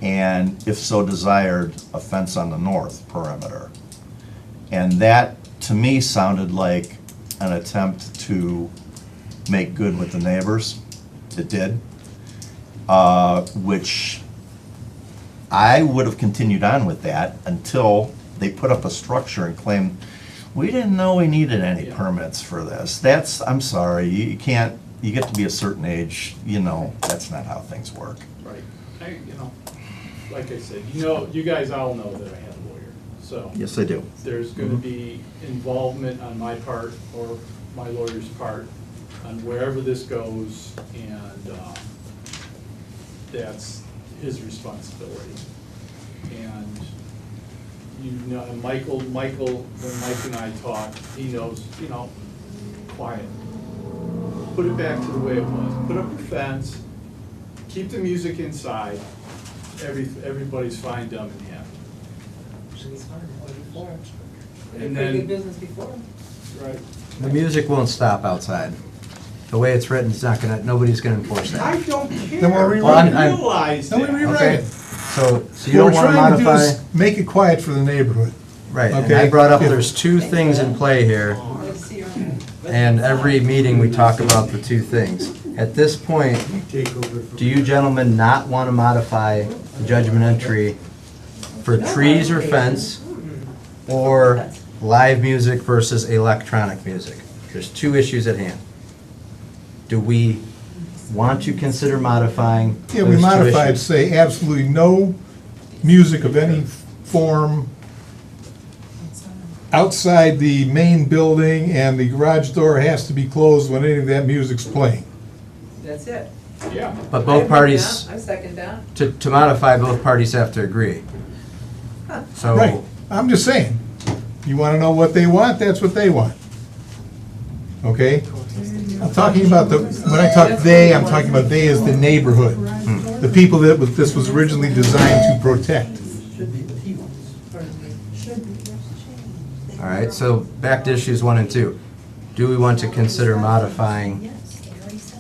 and if so desired, a fence on the north perimeter. And that, to me, sounded like an attempt to make good with the neighbors. It did, which I would have continued on with that until they put up a structure and claimed, we didn't know we needed any permits for this. That's, I'm sorry, you can't, you get to be a certain age, that's not how things work. Right. Like I said, you guys all know that I have a lawyer, so. Yes, I do. There's gonna be involvement on my part or my lawyer's part on wherever this goes, and that's his responsibility. And Michael, when Mike and I talk, he knows, quiet. Put it back to the way it was. Put up your fence, keep the music inside, everybody's fine, dumb, and happy. And then. Pretty good business before. Right. The music won't stop outside. The way it's written, it's not gonna, nobody's gonna enforce that. I don't care. Then we'll I rewrite it. realize Then we that. rewrite Okay, it. so you What don't we're wanna trying to do modify, is make it quiet for the neighborhood. right, and Okay. I brought up, Yeah. there's two things in play here, and every meeting we talk about the two things. At this point, do you gentlemen not wanna modify the judgment entry for trees or fence, or live music versus electronic music? There's two issues at hand. Do we want to consider modifying Yeah, we those two modified, issues? say absolutely no music of any form outside the main building, and the garage door has to be closed when any of that music's playing. That's it. Yeah. But I both agree with parties, that. I second that. to modify, both parties have to agree. Right, So, I'm just saying, you wanna know what they want, that's what they want. Okay? I'm talking about when I talk they, I'm talking about they as the neighborhood. The people that this was originally designed to protect. all right, so back to issues 1 and 2. Do we want to consider modifying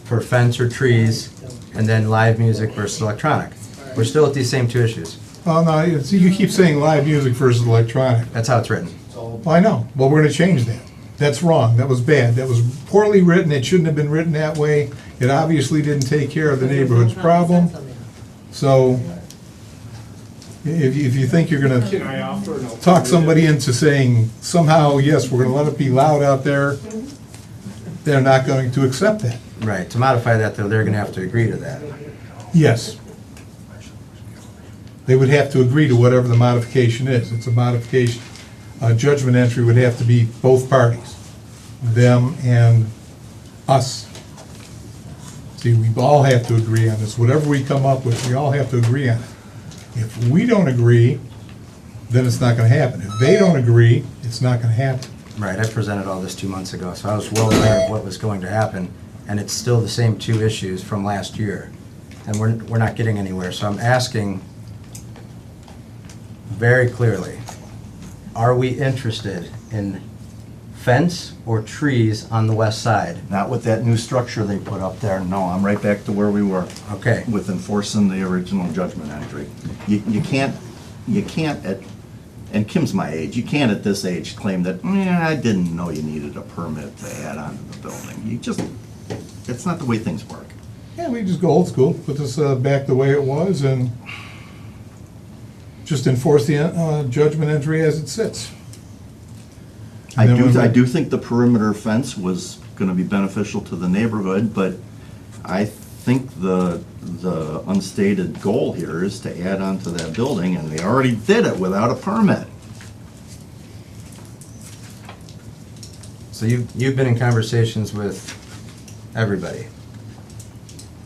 for fence or trees, and then live music versus electronic? We're still at these same two issues. Oh, no, you keep saying live music versus electronic. That's how it's written. Well, I know, well, we're gonna change that. That's wrong, that was bad, that was poorly written, it shouldn't have been written that way. It obviously didn't take care of the neighborhood's problem, so if you think you're Can gonna I offer an alternative? talk somebody into saying somehow, yes, we're gonna let it be loud out there, they're not going to accept that. Right, to modify that, though, they're gonna have to agree to that. Yes. They would have to agree to whatever the modification is. It's a modification. Judgment entry would have to be both parties, them and us. See, we all have to agree on this. Whatever we come up with, we all have to agree on it. If we don't agree, then it's not gonna happen. If they don't agree, it's not gonna happen. Right, I presented all this 2 months ago, so I was well aware of what was going to happen, and it's still the same two issues from last year, and we're not getting anywhere. So I'm asking very clearly, are we interested in fence or trees on the west side? Not with that new structure they put up there, no, I'm right back to where we were. Okay, With enforcing the original judgment entry. You can't, and Kim's my age, you can't at this age claim that, I didn't know you needed a permit to add on to the building. It's not the way things work. Yeah, we just go old school, put this back the way it was, and just enforce the judgment entry as it sits. I And then when we- do think the perimeter fence was gonna be beneficial to the neighborhood, but I think the unstated goal here is to add on to that building, and they already did it without a permit. so you've been in conversations with everybody.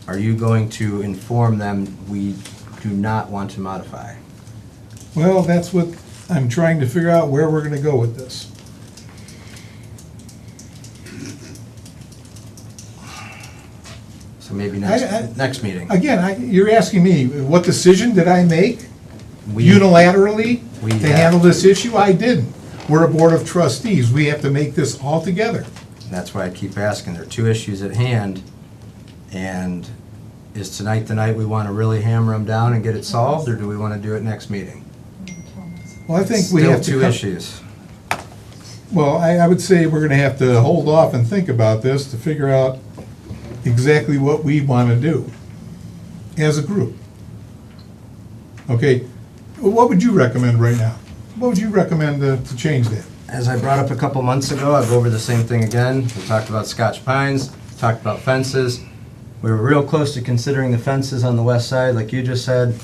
Are you going to inform them we do not want to modify? Well, that's what I'm trying to figure out, where we're gonna go with this. So maybe I- next meeting. Again, you're asking me, what decision did I make We- unilaterally We to have- handle this issue? I didn't. We're a board of trustees, we have to make this all together. That's why I keep asking. There are two issues at hand, and is tonight the night we want to really hammer them down and get it solved, or do we want to do it next meeting? Well, I think we have to. Still two issues. Well, I would say we're gonna have to hold off and think about this to figure out exactly what we wanna do as a group. Okay, what would you recommend right now? What would you recommend to change that? As I brought up a couple months ago, I'll go over the same thing again. We talked about Scotch pines, talked about fences. We were real close to considering the fences on the west side, like you just said.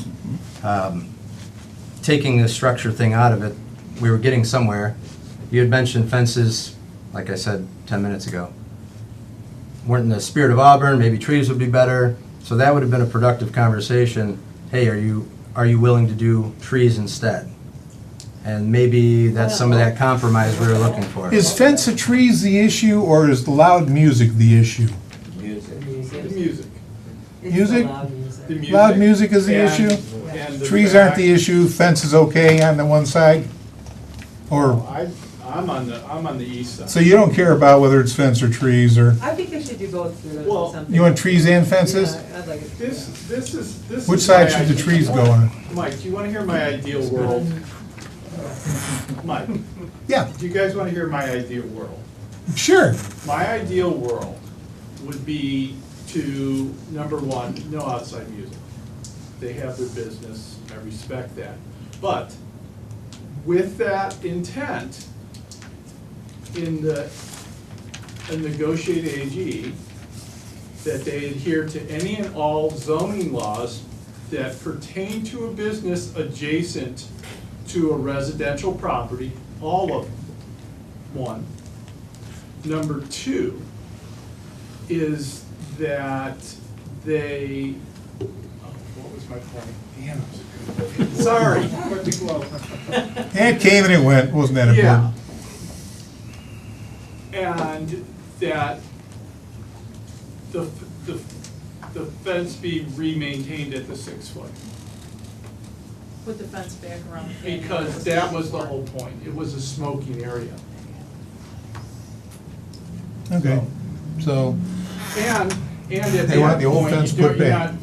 Taking the structure thing out of it, we were getting somewhere. You had mentioned fences, like I said 10 minutes ago, weren't in the spirit of Auburn, maybe trees would be better. So that would have been a productive conversation. Hey, are you willing to do trees instead? And maybe that's some of that compromise we were looking for. Is fence of trees the issue, or is the loud music the issue? The music. Music? The music. Loud music is the And- issue? and the Trees aren't the fact- issue, fence is okay on the one side? Or, I'm on the east side. so you don't care about whether it's fence or trees, or, I think they should do both through Well, something. you want trees and fences? Yeah, I'd like it. This is. Which side my should the idea- trees go on? Mike, do you wanna hear my ideal world? Mike, Yeah, do you guys wanna hear my ideal world? sure. My ideal world would be to, number one, no outside music. They have their business, I respect that. But with that intent, in the negotiated AG, that they adhere to any and all zoning laws that pertain to a business adjacent to a residential property, all of them, one. Number two is that they, oh, what was my point? Damn, it was a good. Sorry, let me go. It came and it went, wasn't that Yeah. important? And that the fence be re-maintained at the 6 foot. Put the fence back around. the patio. Because that was the whole point, it was a smoking area. Okay, so, And at They want that the old point, fence you're put back.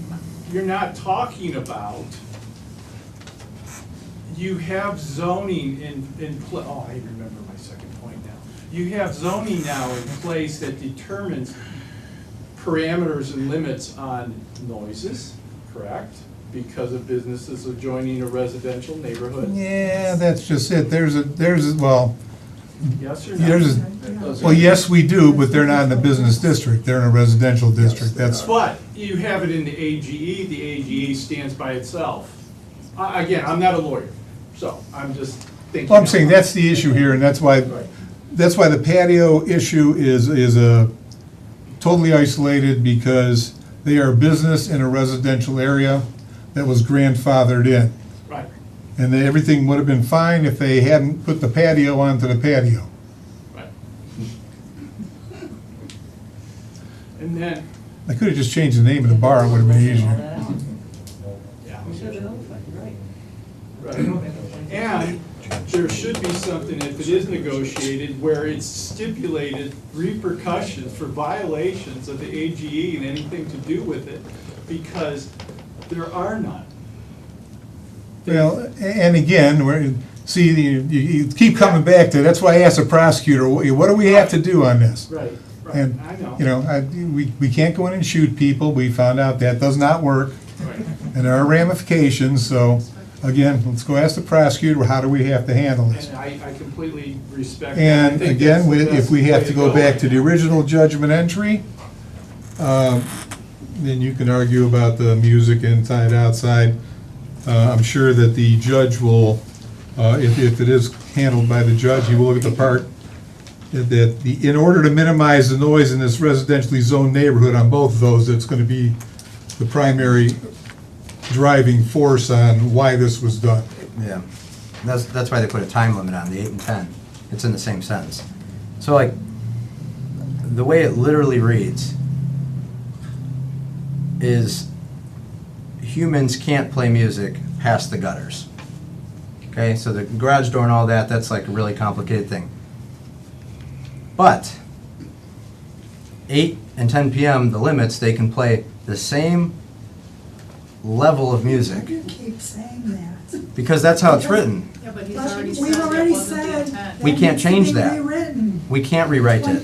you're not talking about, you have zoning oh, I remember my second point now. You have zoning now in place that determines parameters and limits on noises, correct? Because of businesses adjoining a residential neighborhood, yeah, that's just it. Well, yes or no? there's a, well, yes, we do, but they're not in a business district, they're in a residential district, that's, But you have it in the AGE stands by itself. Again, I'm not a lawyer, so I'm just thinking. well, I'm out saying loud. that's the issue here, and that's why the patio issue is a totally isolated, because they are a business in a residential area that was grandfathered in. Right, And everything would have been fine if they hadn't put the patio onto the patio. right. And then, They could have just changed the name of the bar, it would have been easier. yeah. We should have notified, right. Right. And there should be something, if it is negotiated, where it's stipulated repercussions for violations of the AGE and anything to do with it, because there are none. Well, and again, see, you keep coming back to, that's why I asked the prosecutor, what do we have to do on this? Right, right, And, I know. you know, we can't go in and shoot people, we found out that does not work, Right. and there are ramifications, so, again, let's go ask the prosecutor, how do we have to handle this? And I completely respect that. I And think again, that's the if we best have way to go go. back to the original judgment entry, then you can argue about the music inside, outside. I'm sure that the judge will, if it is handled by the judge, he will look at the part in order to minimize the noise in this residentially zoned neighborhood on both of those, it's gonna be the primary driving force on why this was done. Yeah, that's why they put a time limit on the 8 and 10. It's in the same sentence. So like, the way it literally reads is humans can't play music past the gutters. Okay, so the garage door and all that, that's like a really complicated thing. But 8 and 10 p.m., the limits, they can play the same level of music. Keep saying that. Because that's how it's written. Yeah, but he's But already said we've that already wasn't the said intent. We that can't needs to change be that. rewritten. We can't rewrite it.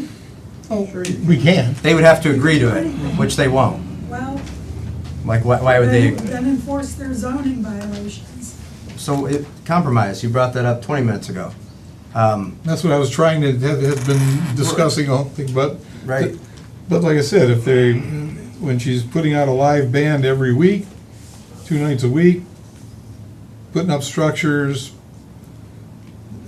We can. They would have to agree to it, which they won't. Well, Like, why would they? then enforce their zoning violations. So, compromise, you brought that up 20 minutes ago. That's what I was trying to, have been discussing, all thing, but. Right. But like I said, if they, when she's putting out a live band every week, 2 nights a week, putting up structures,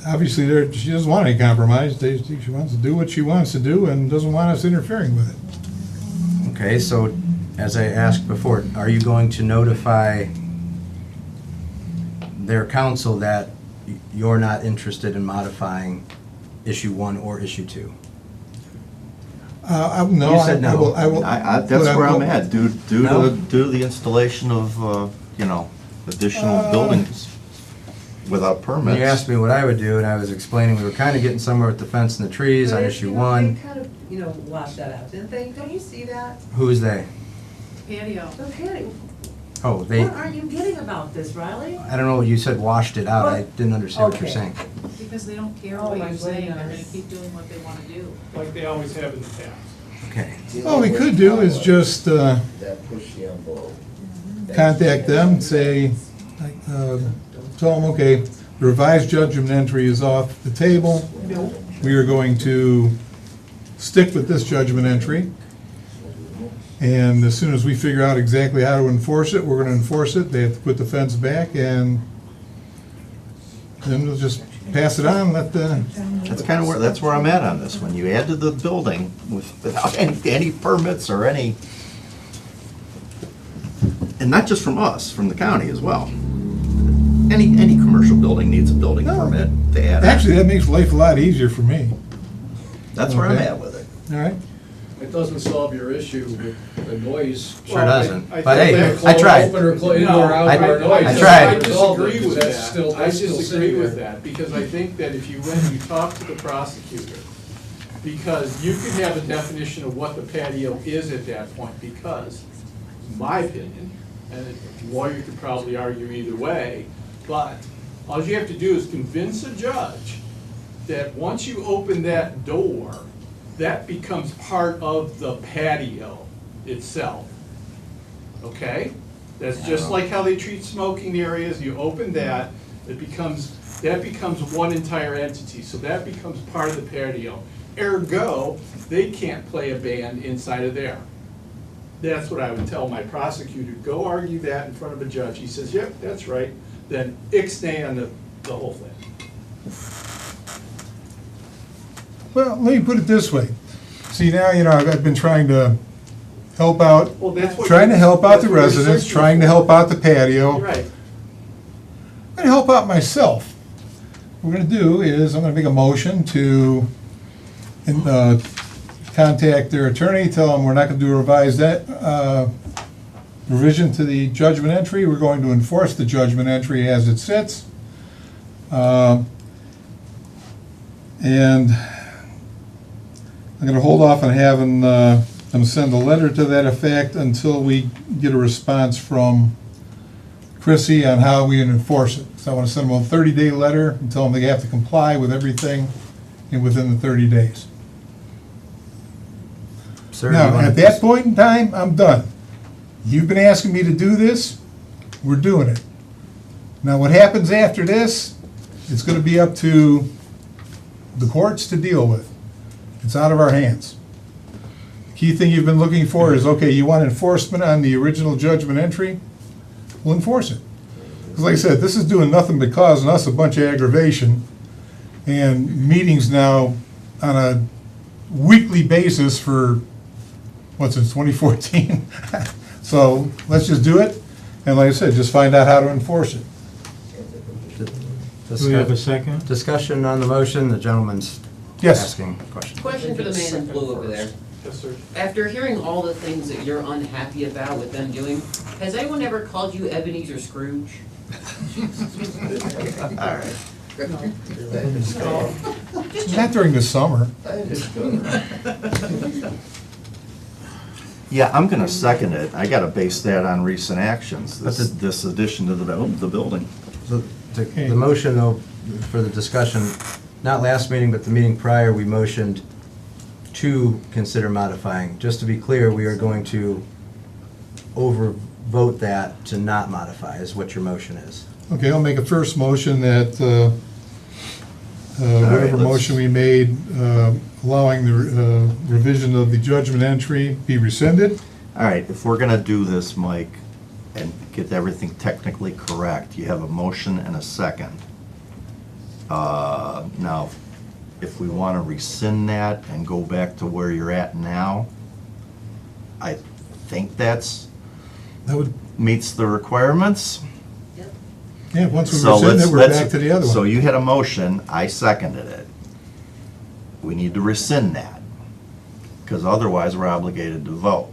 obviously she doesn't want any compromise. She wants to do what she wants to do and doesn't want us interfering with it. Okay, so, as I asked before, are you going to notify their counsel that you're not interested in modifying issue 1 or issue 2? No. You said no. That's where I'm at, due to the installation of, additional buildings without permits. You asked me what I would do, and I was explaining we were kind of getting somewhere with the fence and the trees on But, issue you know, 1. They kind of, washed that out, didn't they? Don't you see that? Who is they? Patio. The patio. Oh, they, What aren't you getting about this, Riley? I don't know, you said washed it out, I didn't understand what you're Okay. saying. Because they don't care Oh, what my you're saying, they're gonna goodness. keep doing what they wanna do. Like they always have in the past. Okay. All we could do is just That push the envelope. contact them, say, tell them, okay, the revised judgment entry is off the table. We are going to stick with this judgment entry. And as soon as we figure out exactly how to enforce it, we're gonna enforce it. They have to put the fence back, and then we'll just pass it on, let the, That's where I'm at on this. When you add to the building without any permits or any, and not just from us, from the county as well. Any commercial building needs a building permit to add on. actually, that makes life a lot easier for me. That's where I'm Okay. at with it. All right? It doesn't solve your issue with the noise. Sure doesn't. I But think hey, that I tried. Open or close, indoor, outdoor noise. I tried. I disagree with That's that. still- I that's still disagree sitting with there. that, because I think that if you went and you talk to the prosecutor, because you could have a definition of what the patio is at that point, because, in my opinion, and a lawyer could probably argue either way, but all you have to do is convince a judge that once you open that door, that becomes part of the patio itself. Okay? That's just like how they treat smoking areas, you open that, that becomes one entire entity, so that becomes part of the patio. Ergo, they can't play a band inside of there. That's what I would tell my prosecutor, go argue that in front of a judge. He says, yep, that's right, then ixnay on the whole thing. Well, let me put it this way. See, now, I've been trying to help out, Well, that's what. trying to help out that's the what you're residents, searching trying to for. help out the patio. Right. I'm gonna help out myself. What we're gonna do is, I'm gonna make a motion to contact their attorney, tell them we're not gonna do a revised revision to the judgment entry. We're going to enforce the judgment entry as it sits. And I'm gonna hold off on having them send a letter to that effect until we get a response from Chrissy on how we enforce it. So I want to send them a 30-day letter and tell them they have to comply with everything within the 30 days. Sir, you Now, wanna at that point in time, I'm done. You've been asking me to do this, we're doing it. Now, what happens after this, it's gonna be up to the courts to deal with. It's out of our hands. Key thing you've been looking for is, okay, you want enforcement on the original judgment entry? We'll enforce it. Because like I said, this is doing nothing but causing us a bunch of aggravation and meetings now on a weekly basis for, since 2014? So let's just do it, and like I said, just find out how to enforce it. Do we have a second? Discussion on the motion, the gentleman's Yes. asking a question. Question for the man in blue over there. Yes, sir. After hearing all the things that you're unhappy about with them doing, has anyone ever called you Ebenezer Scrooge? All right. Not during the summer. Yeah, I'm gonna second it. I gotta base that on recent actions, this addition to the building. So the motion, though, for the discussion, not last meeting, but the meeting prior, we motioned to consider modifying. Just to be clear, we are going to overvote that to not modify, is what your motion is. Okay, I'll make a first motion that whatever let's- motion we made allowing the revision of the judgment entry be rescinded. All right, if we're gonna do this, Mike, and get everything technically correct, you have a motion and a second. Now, if we wanna rescind that and go back to where you're at now, I think That would, meets the requirements. Yeah, once we So rescind let's, it, we're let's, back to the other so one. you had a motion, I seconded it. We need to rescind that, because otherwise we're obligated to vote.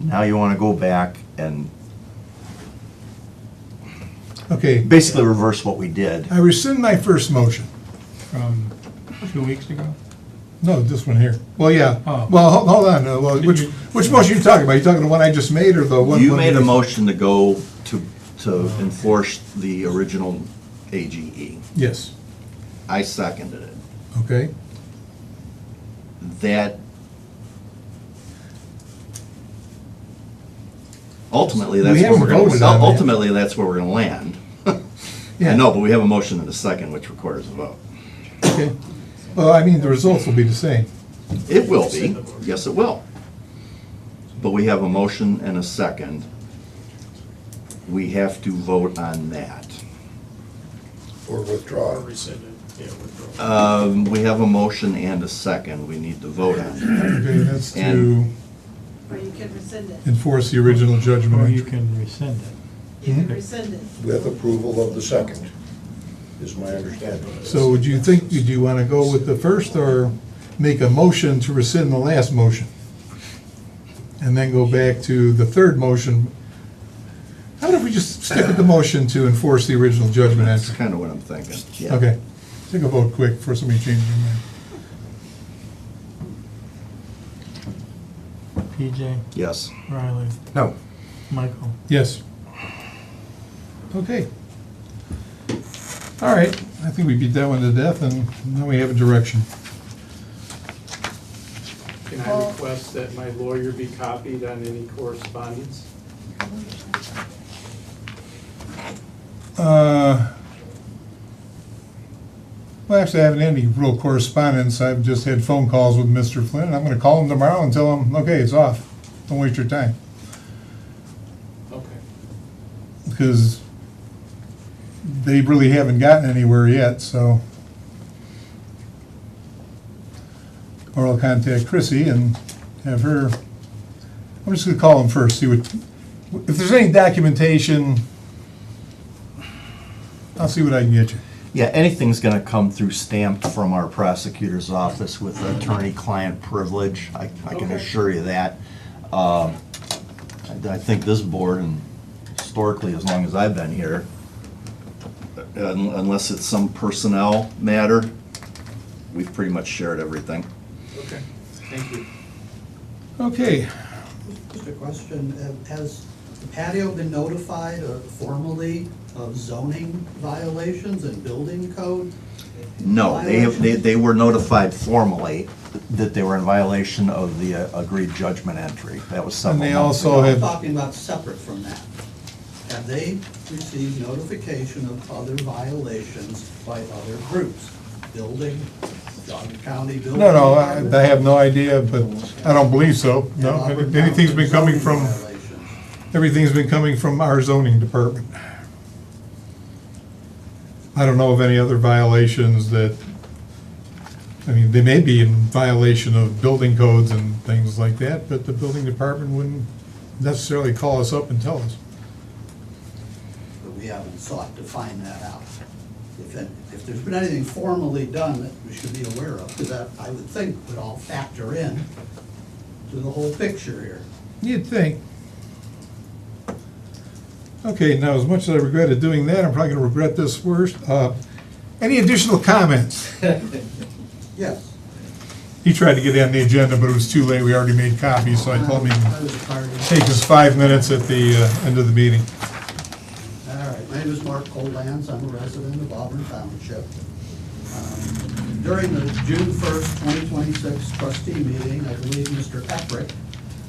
Now you wanna go back and Okay, basically reverse what we did. I rescind my first motion. From 2 weeks ago? No, this one here. Well, yeah. Oh. Well, hold on. Well, which motion are you talking about? You talking the one I just made or the one? You made a motion to go to enforce the original AGE. Yes, I seconded it. okay. That ultimately, that's We where we're haven't gonna, voted on that. ultimately, that's where we're gonna land. I Yeah. know, but we have a motion and a second, which requires a vote. Okay. Well, I mean, the results will be the same. It will be, yes, it will. But we have a motion and a second. We have to vote on that. Or withdraw. Rescind it, yeah, withdraw. We have a motion and a second. We need to vote on that. Okay, that's to And- Or you can rescind it. enforce the original judgment. Or you can rescind it. You can rescind it. With approval of the second, is my understanding. So would you think, would you want to go with the first or make a motion to rescind the last motion? And then go back to the third motion? How about if we just stick with the motion to enforce the original judgment That's entry? kind of what I'm thinking, yeah. Okay, take a vote quick before somebody changes their mind. PJ, Yes. Riley, No. Michael. Yes. Okay. All right, I think we beat that one to death, and now we have a direction. Can I request that my lawyer be copied on any correspondence? Well, actually, I haven't had any real correspondence. I've just had phone calls with Mr. Flynn, and I'm gonna call him tomorrow and tell him, okay, it's off. Don't waste your time. Okay. Because they really haven't gotten anywhere yet, so. Or I'll contact Chrissy and have her, I'm just gonna call him first, see what, if there's any documentation, I'll see what I can get you. Yeah, anything's gonna come through stamped from our prosecutor's office with attorney-client privilege, I can Okay. assure you that. I think this board, and historically, as long as I've been here, unless it's some personnel matter, we've pretty much shared everything. Okay, thank you. Okay, Just a question, has the patio been notified formally of zoning violations and building code? No, they were notified formally that they were in violation of the agreed judgment entry. That was several And they months also ago. had- I'm talking about separate from that. Have they received notification of other violations by other groups? Building, Auburn County Building? no, I Department? have no idea, but I don't believe so. And No, Auburn anything's been Township coming zoning from, violations? everything's been coming from our zoning department. I don't know of any other violations that, I mean, they may be in violation of building codes and things like that, but the building department wouldn't necessarily call us up and tell us. But we haven't sought to find that out. If there's been anything formally done that we should be aware of, because that, I would think, would all factor in to the whole picture here. You'd think. Okay, now, as much as I regretted doing that, I'm probably gonna regret this worst. Any additional comments? Yes. He tried to get on the agenda, but it was too late. We already made copies, so I told him he I can was a party. take his 5 minutes at the end of the meeting. All right, my name is Mark Collands, I'm a resident of Auburn Township. During the June 1st, 2026 trustee meeting, I believe Mr. Eprick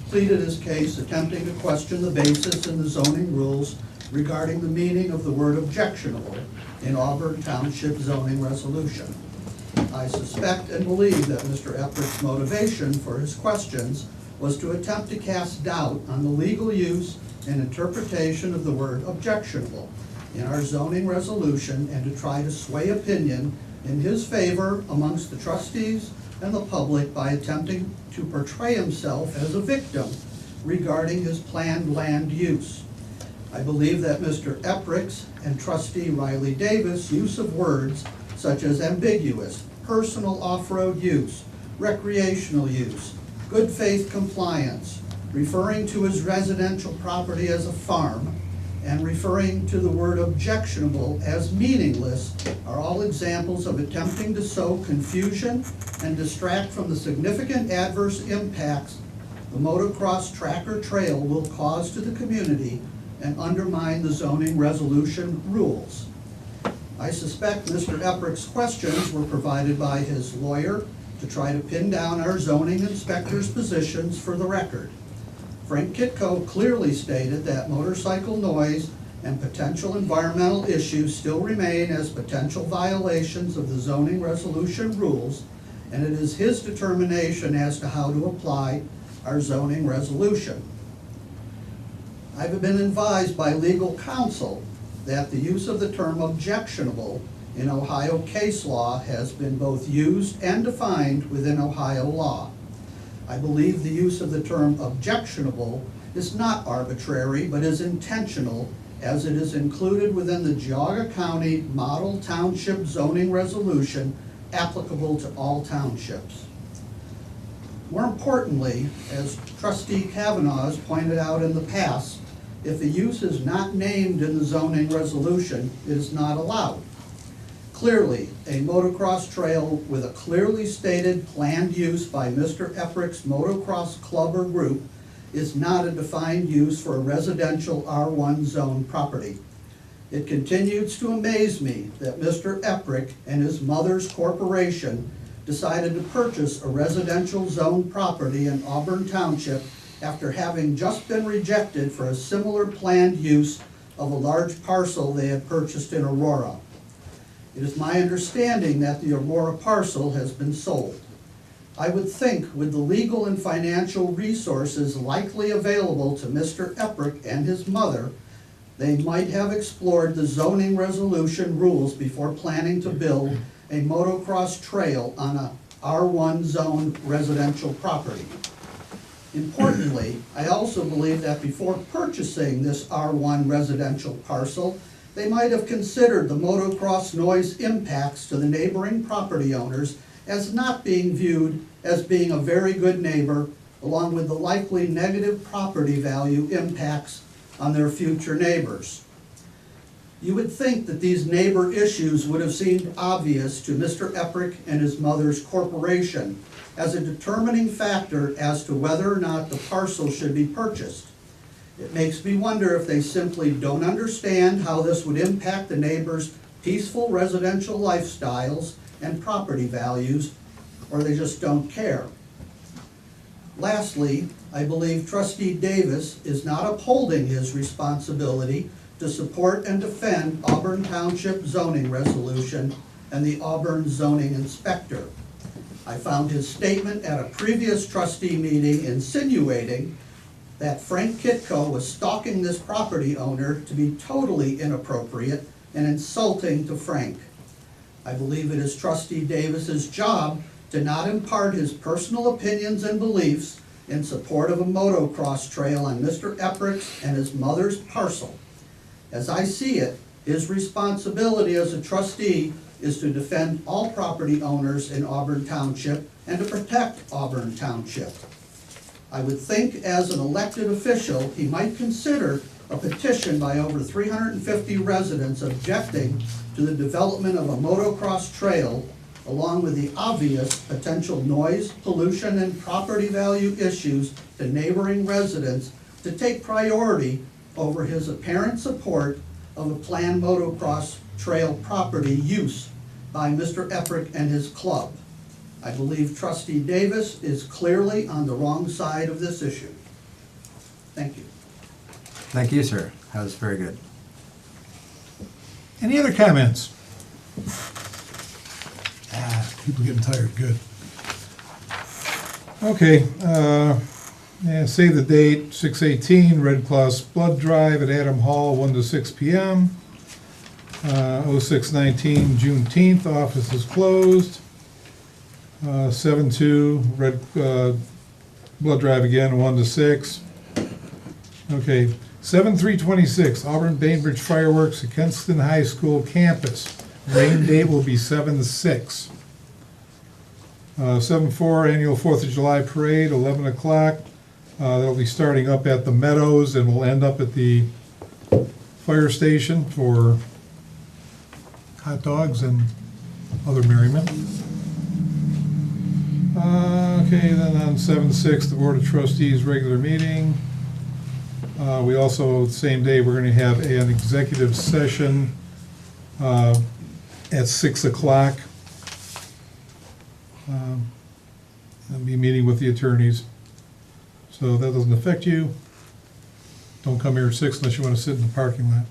pleaded his case attempting to question the basis in the zoning rules regarding the meaning of the word objectionable in Auburn Township zoning resolution. I suspect and believe that Mr. Eprick's motivation for his questions was to attempt to cast doubt on the legal use and interpretation of the word objectionable in our zoning resolution and to try to sway opinion in his favor amongst the trustees and the public by attempting to portray himself as a victim regarding his planned land use. I believe that Mr. Epprick's and trustee Riley Davis' use of words such as ambiguous, personal off-road use, recreational use, good faith compliance, referring to his residential property as a farm, and referring to the word objectionable as meaningless are all examples of attempting to sow confusion and distract from the significant adverse impacts the motocross track or trail will cause to the community and undermine the zoning resolution rules. I suspect Mr. Epprick's questions were provided by his lawyer to try to pin down our zoning inspector's positions for the record. Frank Kitco clearly stated that motorcycle noise and potential environmental issues still remain as potential violations of the zoning resolution rules, and it is his determination as to how to apply our zoning resolution. I've been advised by legal counsel that the use of the term objectionable in Ohio case law has been both used and defined within Ohio law. I believe the use of the term objectionable is not arbitrary, but is intentional, as it is included within the Geauga County Model Township zoning resolution applicable to all townships. More importantly, as Trustee Kavanaugh has pointed out in the past, if a use is not named in the zoning resolution, it is not allowed. Clearly, a motocross trail with a clearly stated planned use by Mr. Epprick's motocross club or group is not a defined use for a residential R1 zone property. It continues to amaze me that Mr. Epprick and his mother's corporation decided to purchase a residential zone property in Auburn Township after having just been rejected for a similar planned use of a large parcel they had purchased in Aurora. It is my understanding that the Aurora parcel has been sold. I would think with the legal and financial resources likely available to Mr. Epprick and his mother, they might have explored the zoning resolution rules before planning to build a motocross trail on a R1 zone residential property. Importantly, I also believe that before purchasing this R1 residential parcel, they might have considered the motocross noise impacts to the neighboring property owners as not being viewed as being a very good neighbor, along with the likely negative property value impacts on their future neighbors. You would think that these neighbor issues would have seemed obvious to Mr. Epprick and his mother's corporation as a determining factor as to whether or not the parcel should be purchased. It makes me wonder if they simply don't understand how this would impact the neighbors' peaceful residential lifestyles and property values, or they just don't care. Lastly, I believe Trustee Davis is not upholding his responsibility to support and defend Auburn Township zoning resolution and the Auburn zoning inspector. I found his statement at a previous trustee meeting insinuating that Frank Kitco was stalking this property owner to be totally inappropriate and insulting to Frank. I believe it is Trustee Davis's job to not impart his personal opinions and beliefs in support of a motocross trail on Mr. Epprick's and his mother's parcel. As I see it, his responsibility as a trustee is to defend all property owners in Auburn Township and to protect Auburn Township. I would think as an elected official, he might consider a petition by over 350 residents objecting to the development of a motocross trail, along with the obvious potential noise, pollution, and property value issues to neighboring residents, to take priority over his apparent support of a planned motocross trail property use by Mr. Epprick and his club. I believe Trustee Davis is clearly on the wrong side of this issue. Thank you. Thank you, sir. That was very good. Any other comments? People getting tired, good. Okay, yeah, save the date, 6/18, Red Cross Blood Drive at Adam Hall, 1 to 6 p.m. 06/19, Juneteenth, office is closed. 7/2, Red Blood Drive again, 1 to 6. Okay, 7/3/26, Auburn Bainbridge fireworks at Kenston High School campus. Rain date will be 7/6. 7/4, annual 4th of July parade, 11 o'clock. That'll be starting up at the Meadows and will end up at the fire station hot dogs and other merriment. Okay, then on 7/6, the Board of Trustees regular meeting. We also, same day, we're gonna have an executive session at 6 o'clock. I'll be meeting with the attorneys. So that doesn't affect you. Don't come here at 6 unless you wanna sit in the parking lot.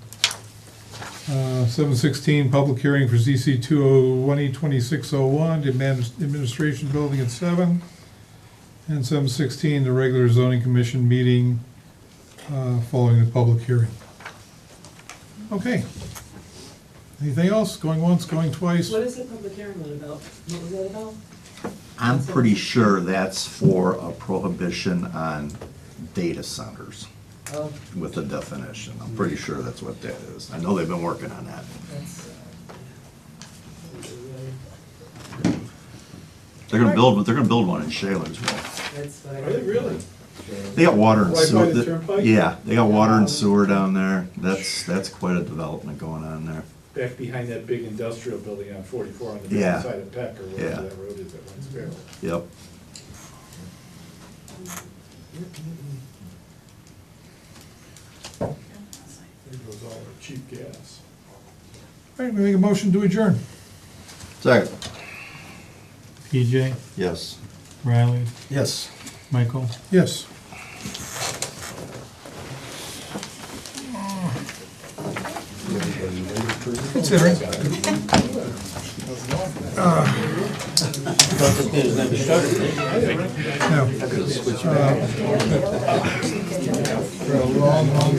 7/16, public hearing for ZC 201E2601, the administration building at 7. And 7/16, the regular zoning commission meeting following the public hearing. Okay. Anything else? Going once, going twice? What is the public hearing one about? What was that about? I'm pretty sure that's for a prohibition on data centers Oh, with a definition. I'm pretty sure that's what that is. I know they've been working on that. that's, They're gonna build one in Shalersville. that's what I. Are they really? They got water and Right by sewer. the turnpike? Yeah, they got water and sewer down there. That's quite a development going on there. Back behind that big industrial building on 44 on the Yeah. back side of Peck, or whatever Yeah. that road is that runs Fairway. Yep. There goes all our cheap gas. All right, we make a motion to adjourn. Second. PJ, Yes. Riley, Yes. Michael. Yes. Considering. No. For a long, long